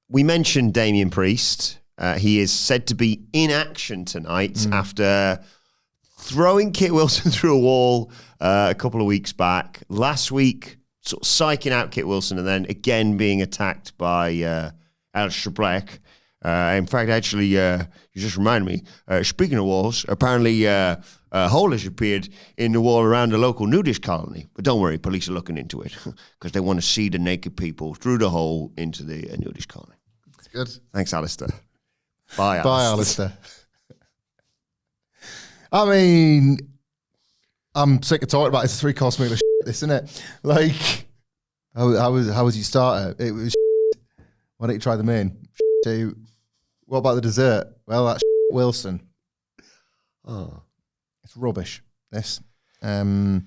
[SPEAKER 1] We mentioned Damian Priest. He is said to be in action tonight after throwing Kit Wilson through a wall a couple of weeks back. Last week, sort of psyching out Kit Wilson and then again being attacked by Aleister Black. In fact, actually, you just reminded me, speaking of walls, apparently a hole has appeared in the wall around a local nudist colony. But don't worry, police are looking into it because they want to see the naked people through the hole into the nudist colony.
[SPEAKER 2] That's good.
[SPEAKER 1] Thanks, Alistair. Bye, Alistair.
[SPEAKER 2] Bye, Alistair. I mean, I'm sick of talking about this 3-course meal of shit, this, isn't it? Like, how was your starter? It was shit. Why don't you try the main? Shit. What about the dessert? Well, that's shit, Wilson. Oh. It's rubbish, this. Yeah.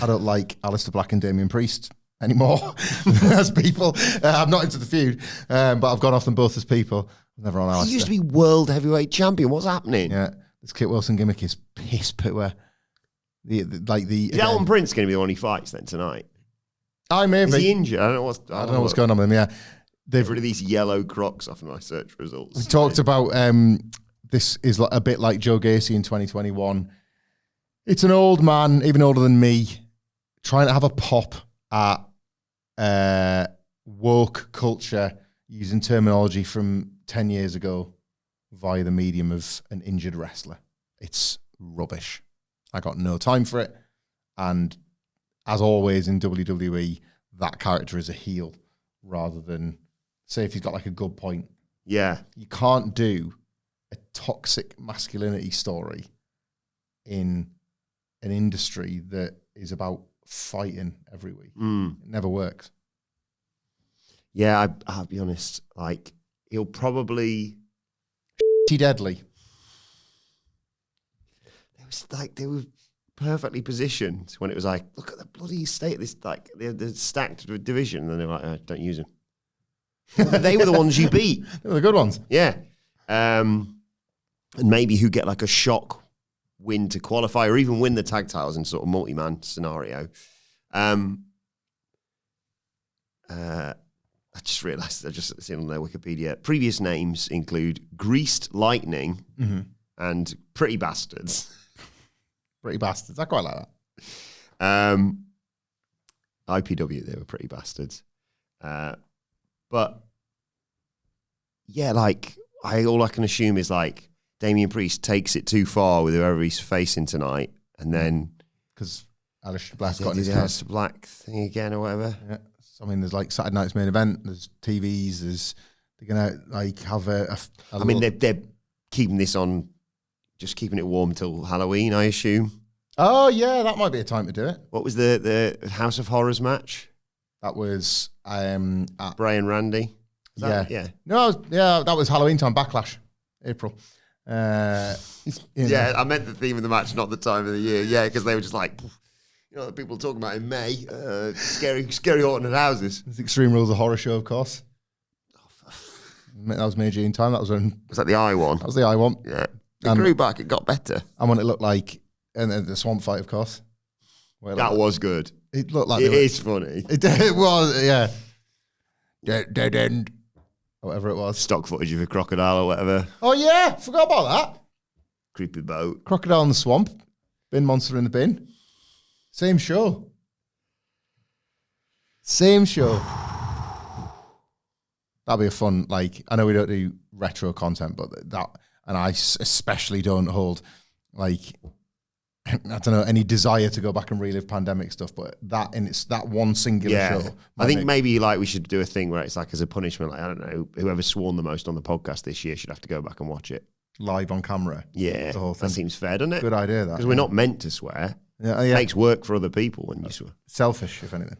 [SPEAKER 2] I don't like Aleister Black and Damian Priest anymore as people. I'm not into the feud, but I've gone off them both as people. Never on Aleister.
[SPEAKER 1] He used to be world heavyweight champion. What's happening?
[SPEAKER 2] Yeah, this Kit Wilson gimmick is piss poor.
[SPEAKER 1] Is Alan Prince going to be the one he fights then tonight?
[SPEAKER 2] Maybe.
[SPEAKER 1] Is he injured? I don't know
[SPEAKER 2] what's going on with him. Yeah,
[SPEAKER 1] they've rid of these yellow Crocs off my search results.
[SPEAKER 2] We talked about this is a bit like Joe Gacy in 2021. It's an old man, even older than me, trying to have a pop at woke culture. using terminology from 10 years ago via the medium of an injured wrestler. It's rubbish. I got no time for it. And as always in WWE, that character is a heel rather than, say, if he's got like a good point.
[SPEAKER 1] Yeah.
[SPEAKER 2] You can't do a toxic masculinity story in an industry that is about fighting every week. It never works.
[SPEAKER 1] Yeah, I'll be honest. Like, he'll probably...
[SPEAKER 2] Deadly.
[SPEAKER 1] They were perfectly positioned when it was like, look at the bloody state of this, like, the stacked division. And they're like, don't use them. They were the ones you beat.
[SPEAKER 2] They were the good ones.
[SPEAKER 1] Yeah. And maybe who get like a shock win to qualify or even win the tag titles in sort of multi-man scenario. I just realised, I just seen on their Wikipedia, previous names include Greased Lightning and Pretty Bastards.
[SPEAKER 2] Pretty Bastards. I quite like that.
[SPEAKER 1] IPW, they were Pretty Bastards. But yeah, like, all I can assume is like Damian Priest takes it too far with whoever he's facing tonight, and then
[SPEAKER 2] because Aleister Black's got
[SPEAKER 1] his
[SPEAKER 2] his
[SPEAKER 1] Aleister Black thing again or whatever.
[SPEAKER 2] Yeah. I mean, there's like Saturday night's main event. There's TVs. They're gonna like have a
[SPEAKER 1] I mean, they're keeping this on, just keeping it warm till Halloween, I assume.
[SPEAKER 2] Oh yeah, that might be a time to do it.
[SPEAKER 1] What was the House of Horrors match?
[SPEAKER 2] That was
[SPEAKER 1] Bray and Randy. Yeah.
[SPEAKER 2] No, that was Halloween time. Backlash, April.
[SPEAKER 1] Yeah, I meant the theme of the match, not the time of the year. Yeah, because they were just like, you know, the people talking about in May, scary haunted houses.
[SPEAKER 2] It's Extreme Rules of Horror show, of course. That was May, June time. That was when.
[SPEAKER 1] Was that the eye one?
[SPEAKER 2] That was the eye one.
[SPEAKER 1] Yeah. It grew back. It got better.
[SPEAKER 2] And when it looked like, and then the swamp fight, of course.
[SPEAKER 1] That was good.
[SPEAKER 2] It looked like
[SPEAKER 1] it is funny.
[SPEAKER 2] It was, yeah. Dead end. Whatever it was.
[SPEAKER 1] Stock footage of a crocodile or whatever.
[SPEAKER 2] Oh yeah, forgot about that.
[SPEAKER 1] Creepy boat.
[SPEAKER 2] Crocodile in the swamp. Bin monster in the bin. Same show. Same show. That'd be a fun, like, I know we don't do retro content, but that, and I especially don't hold, like, I don't know, any desire to go back and relive pandemic stuff, but that, and it's that one singular show.
[SPEAKER 1] I think maybe like we should do a thing where it's like as a punishment, like, I don't know, whoever's sworn the most on the podcast this year should have to go back and watch it.
[SPEAKER 2] Live on camera.
[SPEAKER 1] Yeah,
[SPEAKER 2] the whole thing.
[SPEAKER 1] That seems fair, doesn't it?
[SPEAKER 2] Good idea, that.
[SPEAKER 1] Because we're not meant to swear.
[SPEAKER 2] Yeah,
[SPEAKER 1] It makes work for other people when you swear.
[SPEAKER 2] Selfish, if anything.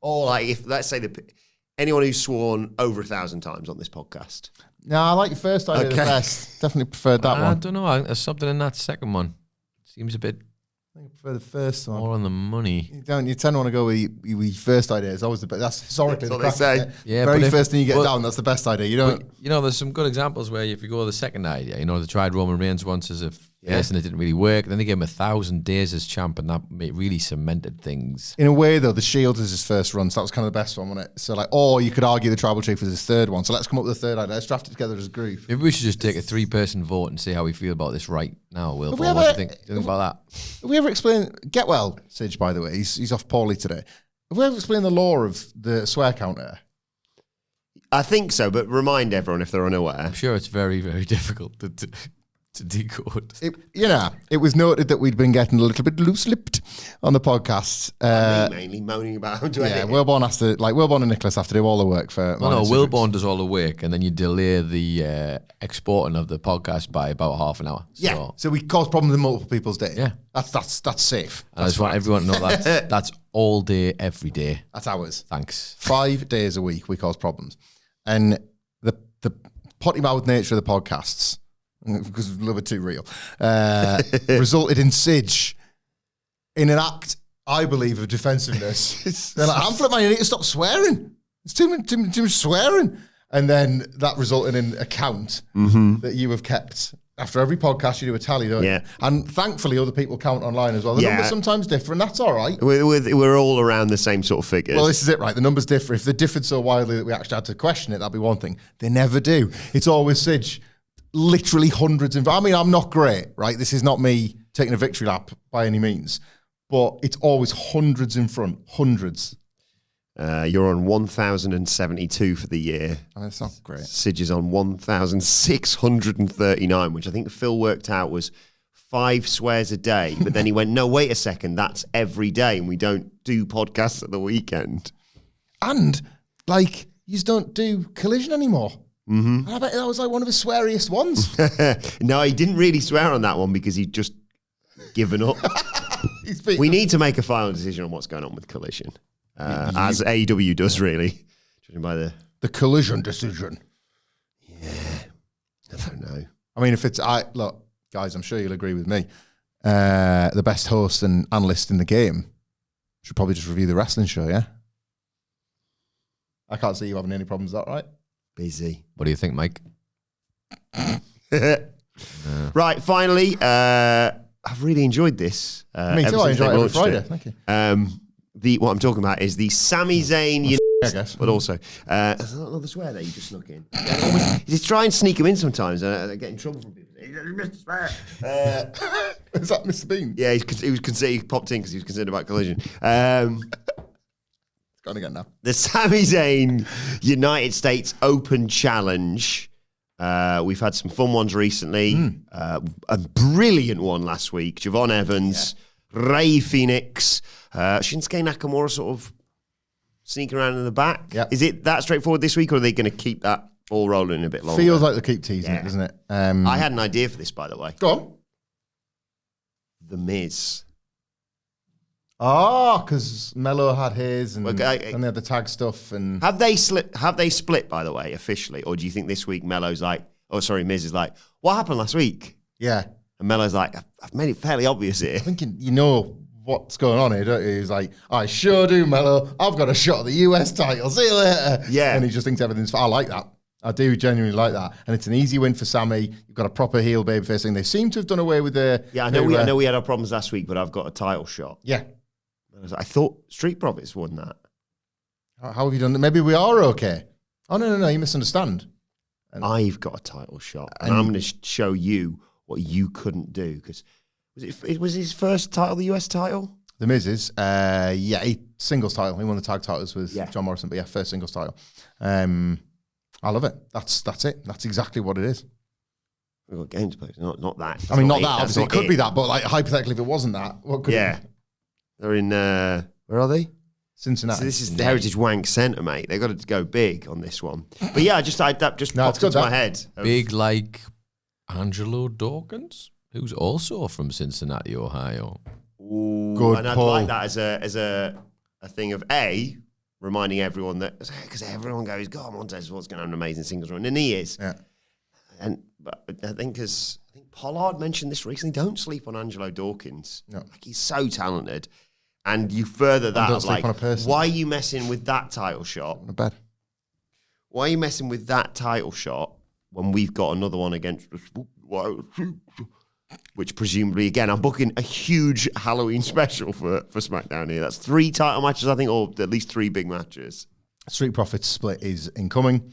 [SPEAKER 1] Or like, if let's say anyone who's sworn over 1,000 times on this podcast.
[SPEAKER 2] No, I like your first idea the best. Definitely preferred that one.
[SPEAKER 4] I don't know. There's something in that second one. Seems a bit
[SPEAKER 2] I think I prefer the first one.
[SPEAKER 4] more on the money.
[SPEAKER 2] You tend to want to go with your first idea. It's always the best. That's historically
[SPEAKER 1] That's
[SPEAKER 2] the
[SPEAKER 1] what they
[SPEAKER 2] crack,
[SPEAKER 1] say.
[SPEAKER 2] yeah,
[SPEAKER 4] Yeah,
[SPEAKER 2] very
[SPEAKER 4] but
[SPEAKER 2] first thing you get down, that's the best idea. You don't.
[SPEAKER 4] You know, there's some good examples where if you go with the second idea, you know, they tried Roman Reigns once as a face and it didn't really work. Then they gave him 1,000 days as champ, and that really cemented things.
[SPEAKER 2] In a way, though, the Shield is his first run, so that was kind of the best one, wasn't it? So, like, or you could argue the Tribal Chief was his third one. So let's come up with a third idea. Let's draft it together as a group.
[SPEAKER 4] Maybe we should just take a 3-person vote and see how we feel about this right now, Will.
[SPEAKER 2] Have we
[SPEAKER 4] What do
[SPEAKER 2] ever-
[SPEAKER 4] you think? Do you think about that?
[SPEAKER 2] Have we ever explained, get well, Sige, by the way, he's off poorly today. Have we ever explained the law of the swear counter?
[SPEAKER 1] I think so, but remind everyone if they're unaware.
[SPEAKER 4] I'm sure it's very, very difficult to decode.
[SPEAKER 2] It was noted that we'd been getting a little bit loose-lipped on the podcast.
[SPEAKER 1] Me mainly moaning about how to
[SPEAKER 2] Yeah,
[SPEAKER 1] edit.
[SPEAKER 2] Wilbourn and Nicholas have to do all the work for.
[SPEAKER 4] Well, no,
[SPEAKER 2] Minor Secrets.
[SPEAKER 4] Wilbourn does all the work, and then you delay the exporting of the podcast by about half an hour.
[SPEAKER 2] Yeah, so we cause problems in multiple people's day.
[SPEAKER 4] Yeah.
[SPEAKER 2] That's safe.
[SPEAKER 4] And I just want everyone to know that's all day, every day.
[SPEAKER 2] That's ours.
[SPEAKER 4] Thanks.
[SPEAKER 2] 5 days a week we cause problems, and the potty mouth nature of the podcasts, because it's a little bit too real, resulted in Sige in an act, I believe, of defensiveness. They're like, Hamflett, man, you need to stop swearing. It's too much swearing. And then that resulted in a count that you have kept. After every podcast, you do a tally, don't you? And thankfully, other people count online as well. The numbers sometimes differ, and that's all right.
[SPEAKER 1] We're all around the same sort of figures.
[SPEAKER 2] Well, this is it, right? The numbers differ. If they differed so widely that we actually had to question it, that'd be one thing. They never do. It's always Sige. Literally hundreds. I mean, I'm not great, right? This is not me taking a victory lap by any means, but it's always hundreds in front. Hundreds.
[SPEAKER 1] You're on 1,072 for the year.
[SPEAKER 2] Oh, that's not great.
[SPEAKER 1] Sidge is on 1,639, which I think Phil worked out was 5 swears a day. But then he went, no, wait a second, that's every day, and we don't do podcasts at the weekend.
[SPEAKER 2] And, like, you don't do Collision anymore. Mm-hmm. I bet that was like one of his sweariest ones.
[SPEAKER 1] No, he didn't really swear on that one because he'd just given up. We need to make a final decision on what's going on with Collision. As AEW does, really. Judging by the
[SPEAKER 2] Collision decision.
[SPEAKER 1] Yeah. I don't know.
[SPEAKER 2] I mean, if it's... Look, guys, I'm sure you'll agree with me. The best host and analyst in the game should probably just review the wrestling show, yeah? I can't see you having any problems with that, right?
[SPEAKER 1] Busy.
[SPEAKER 4] What do you think, Mike?
[SPEAKER 1] Right, finally, I've really enjoyed this.
[SPEAKER 2] Me too, I enjoy it every Friday. Thank you.
[SPEAKER 1] What I'm talking about is the Sami Zayn,
[SPEAKER 2] I guess.
[SPEAKER 1] but also, there's another swear there you just snuck in. Just try and sneak them in sometimes, and I get in trouble from people.
[SPEAKER 2] Is that Mr. Bean?
[SPEAKER 1] Yeah, he popped in because he was concerned about Collision.
[SPEAKER 2] Gone again now.
[SPEAKER 1] The Sami Zayn United States Open Challenge. We've had some fun ones recently. A brilliant one last week. Javon Evans, Rey Fenix, Shinsuke Nakamura sort of sneaking around in the back.
[SPEAKER 2] Yep.
[SPEAKER 1] Is it that straightforward this week, or are they going to keep that all rolling a bit longer?
[SPEAKER 2] Feels like they keep teasing it, doesn't it?
[SPEAKER 1] I had an idea for this, by the way.
[SPEAKER 2] Go on.
[SPEAKER 1] The Miz.
[SPEAKER 2] Oh, because Mello had his, and
[SPEAKER 1] Okay,
[SPEAKER 2] then they had the tag stuff, and
[SPEAKER 1] Have they split, by the way, officially? Or do you think this week Miz is like, what happened last week?
[SPEAKER 2] yeah,
[SPEAKER 1] And Mello's like, I've made it fairly obvious here.
[SPEAKER 2] thinking you know what's going on here, don't you? He's like, I sure do, Mello. I've got a shot at the US title. See you later.
[SPEAKER 1] Yeah.
[SPEAKER 2] And he just thinks everything's fine. I like that. I do genuinely like that. And it's an easy win for Sammy. You've got a proper heel babyface thing. They seem to have done away with the...
[SPEAKER 1] Yeah, I know we had our problems last week, but I've got a title shot.
[SPEAKER 2] Yeah.
[SPEAKER 1] I thought Street Profits won that.
[SPEAKER 2] How have you done that? Maybe we are okay. Oh, no, you misunderstand.
[SPEAKER 1] I've got a title shot, and I'm going to show you what you couldn't do. Because was his first title the US title?
[SPEAKER 2] The Miz is, singles title. He won the tag titles with John Morrison, but first singles title. I love it. That's it. That's exactly what it is.
[SPEAKER 1] We've got games to play. Not that.
[SPEAKER 2] That's not that. Obviously, it could be that, but like hypothetically, if it wasn't that, what could it be?
[SPEAKER 1] They're in, where are they?
[SPEAKER 2] Cincinnati.
[SPEAKER 1] So this is the Heritage Wank Centre, mate. They've got to go big on this one. But yeah, that just
[SPEAKER 2] No, it's
[SPEAKER 1] popped
[SPEAKER 2] good,
[SPEAKER 1] into my
[SPEAKER 2] that.
[SPEAKER 1] head.
[SPEAKER 4] Big like Angelo Dawkins, who's also from Cincinnati, Ohio.
[SPEAKER 1] Ooh,
[SPEAKER 2] Good
[SPEAKER 1] and I'd
[SPEAKER 2] pull.
[SPEAKER 1] like that as a thing of reminding everyone that, because everyone goes, God, Montez was going to have an amazing singles run, and he is.
[SPEAKER 2] Yeah.
[SPEAKER 1] But I think Pollard mentioned this recently, don't sleep on Angelo Dawkins.
[SPEAKER 2] No.
[SPEAKER 1] Like, he's so talented. And you further that,
[SPEAKER 2] don't
[SPEAKER 1] of
[SPEAKER 2] sleep
[SPEAKER 1] like,
[SPEAKER 2] on a person.
[SPEAKER 1] why are you messing with that title shot?
[SPEAKER 2] Not bad.
[SPEAKER 1] Why are you messing with that title shot when we've got another one against us? Which presumably, again, I'm booking a huge Halloween special for SmackDown here. That's 3 title matches, I think, or at least 3 big matches. Street
[SPEAKER 2] Profits split is incoming.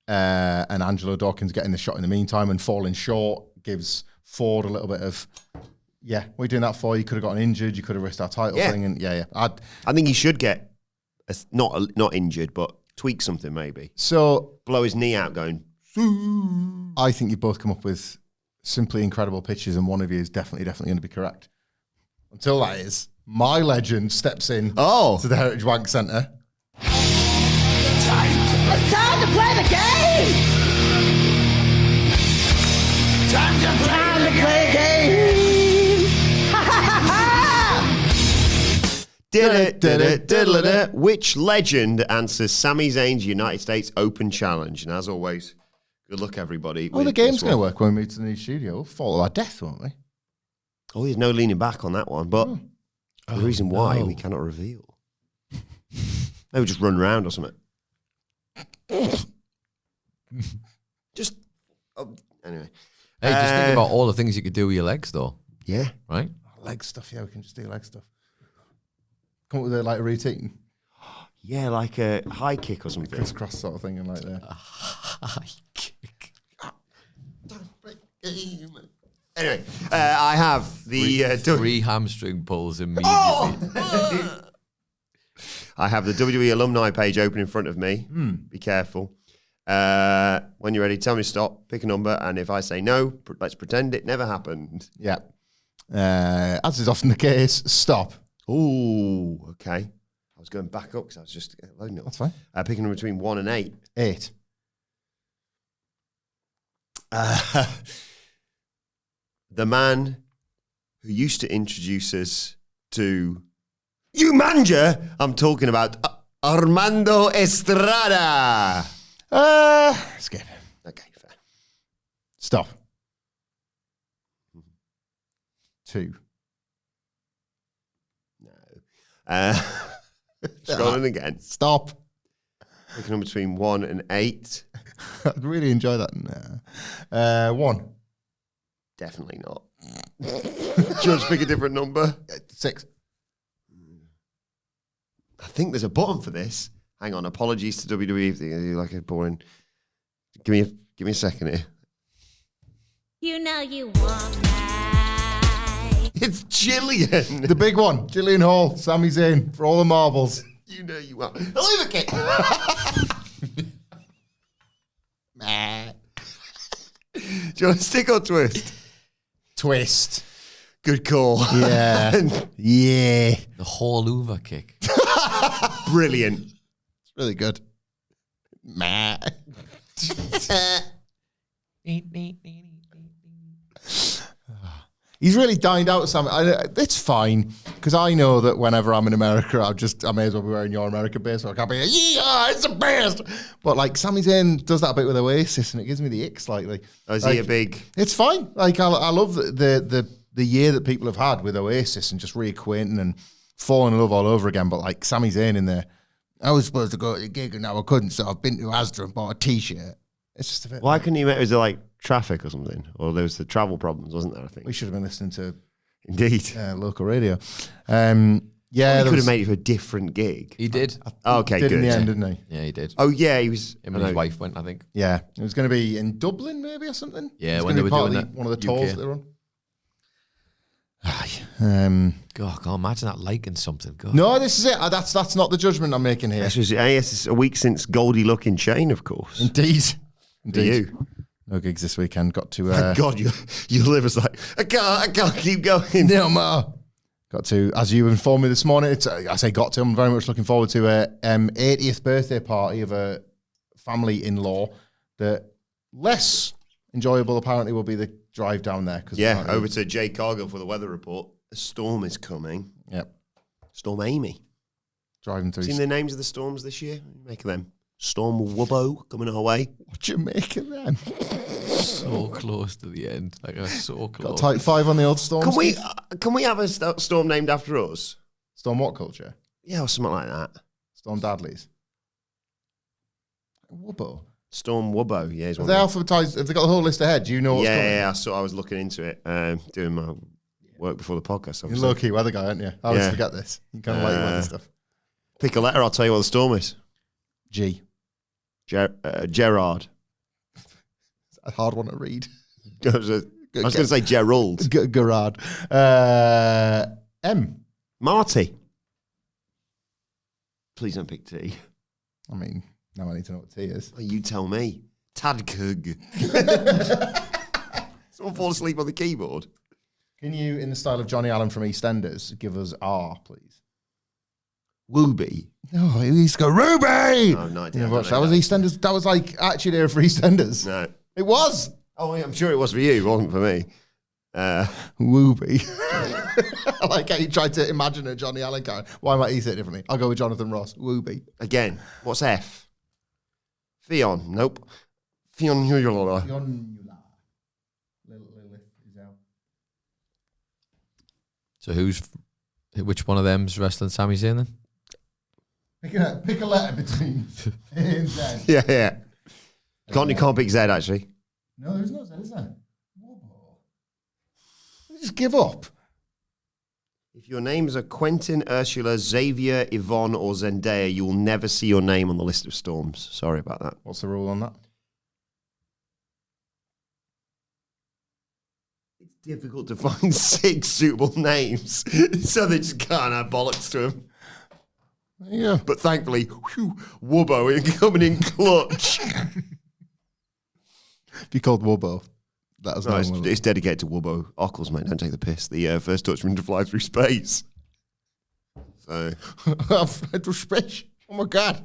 [SPEAKER 2] And Angelo Dawkins getting the shot in the meantime and falling short gives Ford a little bit of, what are you doing that for? You could have gotten injured. You could have risked our title thing. And
[SPEAKER 1] I think he should get, not injured, but tweak something maybe.
[SPEAKER 2] So
[SPEAKER 1] blow his knee out going.
[SPEAKER 2] I think you've both come up with simply incredible pitches, and one of you is definitely going to be correct. Until that is, my legend steps in to the Heritage Wank Centre.
[SPEAKER 3] It's time to play the game! Time to play the game! Ha ha ha!
[SPEAKER 1] Which legend answers Sami Zayn's United States Open Challenge? And as always, good luck, everybody.
[SPEAKER 2] Oh, the game's going to work when we move to the new studio. We'll follow our death, won't we?
[SPEAKER 1] Oh, there's no leaning back on that one. But the reason why we cannot reveal. Maybe just run around or something. Anyway.
[SPEAKER 4] Hey, just think about all the things you could do with your legs, though.
[SPEAKER 1] Yeah.
[SPEAKER 4] Right?
[SPEAKER 2] Leg stuff, we can just do leg stuff. Come up with a routine.
[SPEAKER 1] Yeah, like a high kick or something.
[SPEAKER 2] Crisscross sort of thing, and like that.
[SPEAKER 4] High kick.
[SPEAKER 1] Anyway, I have the...
[SPEAKER 4] 3 hamstring pulls immediately.
[SPEAKER 1] I I have the WWE alumni page open in front of me. Be careful. When you're ready, tell me to stop, pick a number, and if I say no, let's pretend it never happened.
[SPEAKER 2] Yeah. As is often the case, stop.
[SPEAKER 1] Ooh, okay. I was going back up because I was just loading it up.
[SPEAKER 2] That's fine.
[SPEAKER 1] Picking them between 1 and 8.
[SPEAKER 2] 8.
[SPEAKER 1] The man who used to introduce us to you manja, I'm talking about Armando Estrada.
[SPEAKER 2] Skip.
[SPEAKER 1] Okay, fair.
[SPEAKER 2] Stop. 2.
[SPEAKER 1] No. Scrolling again.
[SPEAKER 2] Stop.
[SPEAKER 1] Picking them between 1 and 8.
[SPEAKER 2] I'd really enjoy that. Nah. 1.
[SPEAKER 1] Definitely not. Just pick a different number.
[SPEAKER 2] 6.
[SPEAKER 1] I think there's a button for this. Hang on. Apologies to WWE if they like a boring. Give me a second here.
[SPEAKER 3] You know you want me.
[SPEAKER 1] It's Jillian.
[SPEAKER 2] The big one. Gillian Hall. Sami Zayn for all the marbles.
[SPEAKER 1] You know you are. Leave a kick. Do you want to stick or twist?
[SPEAKER 2] Twist.
[SPEAKER 1] Good call.
[SPEAKER 2] Yeah. Yeah.
[SPEAKER 4] The whole Hoover kick.
[SPEAKER 1] Brilliant.
[SPEAKER 2] It's really good. Meh. He's really dined out, Sam. It's fine, because I know that whenever I'm in America, I may as well be wearing your American base, so I can't be like, yeah, it's the best. But like Sami Zayn does that a bit with Oasis, and it gives me the ick slightly.
[SPEAKER 1] Oh, is
[SPEAKER 2] like,
[SPEAKER 1] he a big?
[SPEAKER 2] It's fine. Like I love the year that people have had with Oasis and just reacquainting and falling in love all over again. But like Sami Zayn in there, I was supposed to go to the gig and now I couldn't, so I've been to Asda and bought a T-shirt. It's just a bit.
[SPEAKER 1] Why couldn't you? Was there like traffic or something, or there was the travel problems, wasn't there? I think
[SPEAKER 2] We should have been listening to
[SPEAKER 1] indeed.
[SPEAKER 2] local radio. Yeah,
[SPEAKER 1] He could have made it for a different gig.
[SPEAKER 4] He did.
[SPEAKER 1] Okay,
[SPEAKER 2] did
[SPEAKER 1] good.
[SPEAKER 2] in the end, didn't he?
[SPEAKER 4] Yeah, he did.
[SPEAKER 1] Oh yeah, he was.
[SPEAKER 4] Him and his wife went, I think.
[SPEAKER 2] Yeah, it was going to be in Dublin, maybe or something.
[SPEAKER 4] Yeah,
[SPEAKER 2] It was
[SPEAKER 4] when
[SPEAKER 2] gonna
[SPEAKER 4] they
[SPEAKER 2] be
[SPEAKER 4] were
[SPEAKER 2] part
[SPEAKER 4] doing
[SPEAKER 2] of
[SPEAKER 4] that
[SPEAKER 2] one of the
[SPEAKER 4] UK.
[SPEAKER 2] tours that they were on.
[SPEAKER 4] God, I can't imagine that liking something. God.
[SPEAKER 2] No, this is it. That's not the judgment I'm making here.
[SPEAKER 1] This was it's a week since Goldie Looking Chain, of course.
[SPEAKER 2] Indeed.
[SPEAKER 1] For
[SPEAKER 2] Indeed.
[SPEAKER 1] you.
[SPEAKER 2] No gigs this weekend. Got to.
[SPEAKER 1] Thank God, your liver's like I can't keep going.
[SPEAKER 2] No more. Got to, as you informed me this morning, I say got to, I'm very much looking forward to a 80th birthday party of a family-in-law. The less enjoyable apparently will be the drive down there.
[SPEAKER 1] Yeah, over to Jay Cargill for the weather report. A storm is coming.
[SPEAKER 2] Yep.
[SPEAKER 1] Storm Amy.
[SPEAKER 2] Driving through.
[SPEAKER 1] Seen the names of the storms this year? What do you make of them? Storm Wubbo coming our way.
[SPEAKER 2] What do you make of them?
[SPEAKER 4] So close to the end. Like, I was so
[SPEAKER 2] Got
[SPEAKER 4] close.
[SPEAKER 2] type 5 on the old storm.
[SPEAKER 1] Can we have a storm named after us?
[SPEAKER 2] Storm what culture?
[SPEAKER 1] Yeah, or something like that.
[SPEAKER 2] Storm Dadley's. Wubbo.
[SPEAKER 1] Storm Wubbo, yeah.
[SPEAKER 2] Have they alphabetized? Have they got the whole list ahead? Do you know what's coming?
[SPEAKER 1] Yeah. I was looking into it, doing my work before the podcast.
[SPEAKER 2] You're a low-key weather guy, aren't you? I always forget this. You kind of like weather stuff.
[SPEAKER 1] Pick a letter, I'll tell you what the storm is.
[SPEAKER 2] G.
[SPEAKER 1] Gerard.
[SPEAKER 2] It's a hard one to read.
[SPEAKER 1] I was going to say Gerald.
[SPEAKER 2] Gerard. M.
[SPEAKER 1] Marty. Please don't pick T.
[SPEAKER 2] I mean, now I need to know what T is.
[SPEAKER 1] Oh, you tell me. Tadkug. Someone fall asleep on the keyboard.
[SPEAKER 2] Can you, in the style of Johnny Allen from EastEnders, give us R, please?
[SPEAKER 1] Wooby.
[SPEAKER 2] No, he used to go, Ruby!
[SPEAKER 1] Oh, no idea.
[SPEAKER 2] You know, that was EastEnders. That was like actually there for EastEnders.
[SPEAKER 1] No.
[SPEAKER 2] It was.
[SPEAKER 1] Oh, yeah, I'm sure it was for you. It wasn't for me.
[SPEAKER 2] Wooby. I like how you tried to imagine a Johnny Allen character. Why might he say it differently? I'll go with Jonathan Ross. Wooby.
[SPEAKER 1] Again, what's F? Fion. Nope. Fionnuala.
[SPEAKER 4] So which one of them's wrestling Sami Zayn then?
[SPEAKER 2] Pick a letter between A and Z.
[SPEAKER 1] Yeah. You can't pick Z, actually.
[SPEAKER 2] No, there's no Z, is there? Just give up.
[SPEAKER 1] If your names are Quentin, Ursula, Xavier, Yvonne, or Zendaya, you will never see your name on the list of storms. Sorry about that.
[SPEAKER 2] What's the rule on that?
[SPEAKER 1] It's difficult to find 6 suitable names, so they just can't have bollocks to them.
[SPEAKER 2] Yeah.
[SPEAKER 1] But thankfully, Wubbo coming in clutch.
[SPEAKER 2] If you called Wilbourn, that was
[SPEAKER 1] No,
[SPEAKER 2] no,
[SPEAKER 1] it's dedicated to Wubbo Ockles, mate. Don't take the piss. The first Dutchman to fly through space. So,
[SPEAKER 2] through space. Oh my God!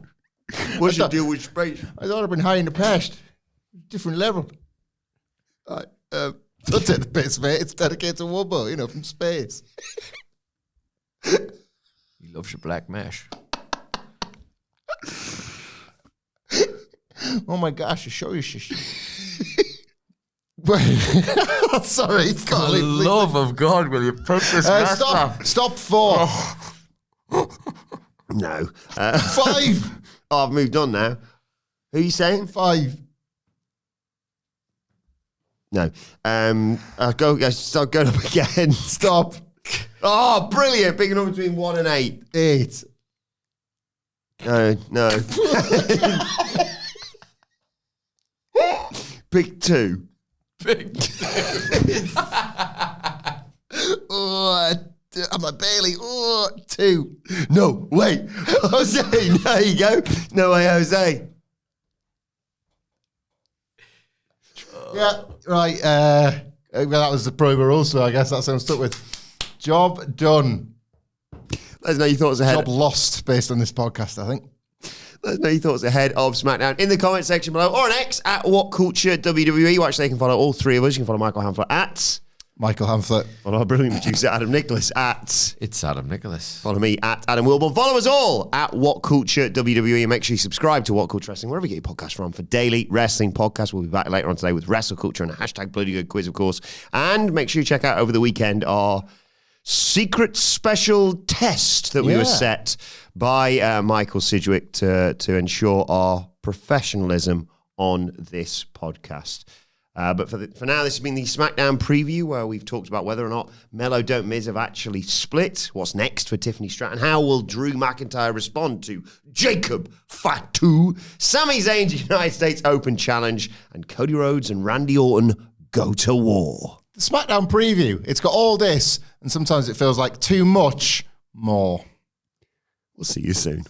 [SPEAKER 1] what's your deal with space?
[SPEAKER 2] I thought I'd been high in the past. Different level. Don't take the piss, mate. It's dedicated to Wilbourn, from space.
[SPEAKER 4] He loves your black mash.
[SPEAKER 2] Oh my gosh! I show you shit. Sorry,
[SPEAKER 4] For the love of God, will you put this mess up?
[SPEAKER 2] Stop 4.
[SPEAKER 1] No.
[SPEAKER 2] 5.
[SPEAKER 1] I've moved on now. Who are you saying?
[SPEAKER 2] 5.
[SPEAKER 1] No. I'll go up again.
[SPEAKER 2] Stop.
[SPEAKER 1] Oh, brilliant. Picking up between 1 and 8.
[SPEAKER 2] 8.
[SPEAKER 1] No. Pick 2.
[SPEAKER 2] Oh, I'm like Bailey. Oh, 2.
[SPEAKER 1] No, wait. Jose, there you go. No way, Jose.
[SPEAKER 2] Yeah, right. Well, that was the Prober also. I guess that's what I'm stuck with. Job done.
[SPEAKER 1] Let us know your thoughts ahead.
[SPEAKER 2] Job lost based on this podcast, I think.
[SPEAKER 1] Let us know your thoughts ahead of SmackDown in the comment section below or on X at WhatCulture WWE. Watch, they can follow all 3 of us. You can follow Michael Hamflett at
[SPEAKER 2] Michael Hamflett.
[SPEAKER 1] Follow our brilliant producer Adam Nicholas at
[SPEAKER 4] It's Adam Nicholas.
[SPEAKER 1] Follow me at Adam Wilbourn. Follow us all at WhatCulture WWE and make sure you subscribe to WhatCulture Wrestling wherever you get your podcast from for daily wrestling podcasts. We'll be back later on today with Wrestle Culture and a hashtag Bloody Good quiz, of course. And make sure you check out over the weekend our secret special test that we were set by Michael Sidgwick to ensure our professionalism on this podcast. But for now, this has been the SmackDown preview where we've talked about whether or not Melo Don't Miz have actually split. What's next for Tiffany Stratton? How will Drew McIntyre respond to Jacob Fatu? Sami Zayn's United States Open Challenge, and Cody Rhodes and Randy Orton go to war.
[SPEAKER 2] The SmackDown preview. It's got all this, and sometimes it feels like too much more.
[SPEAKER 1] We'll see you soon.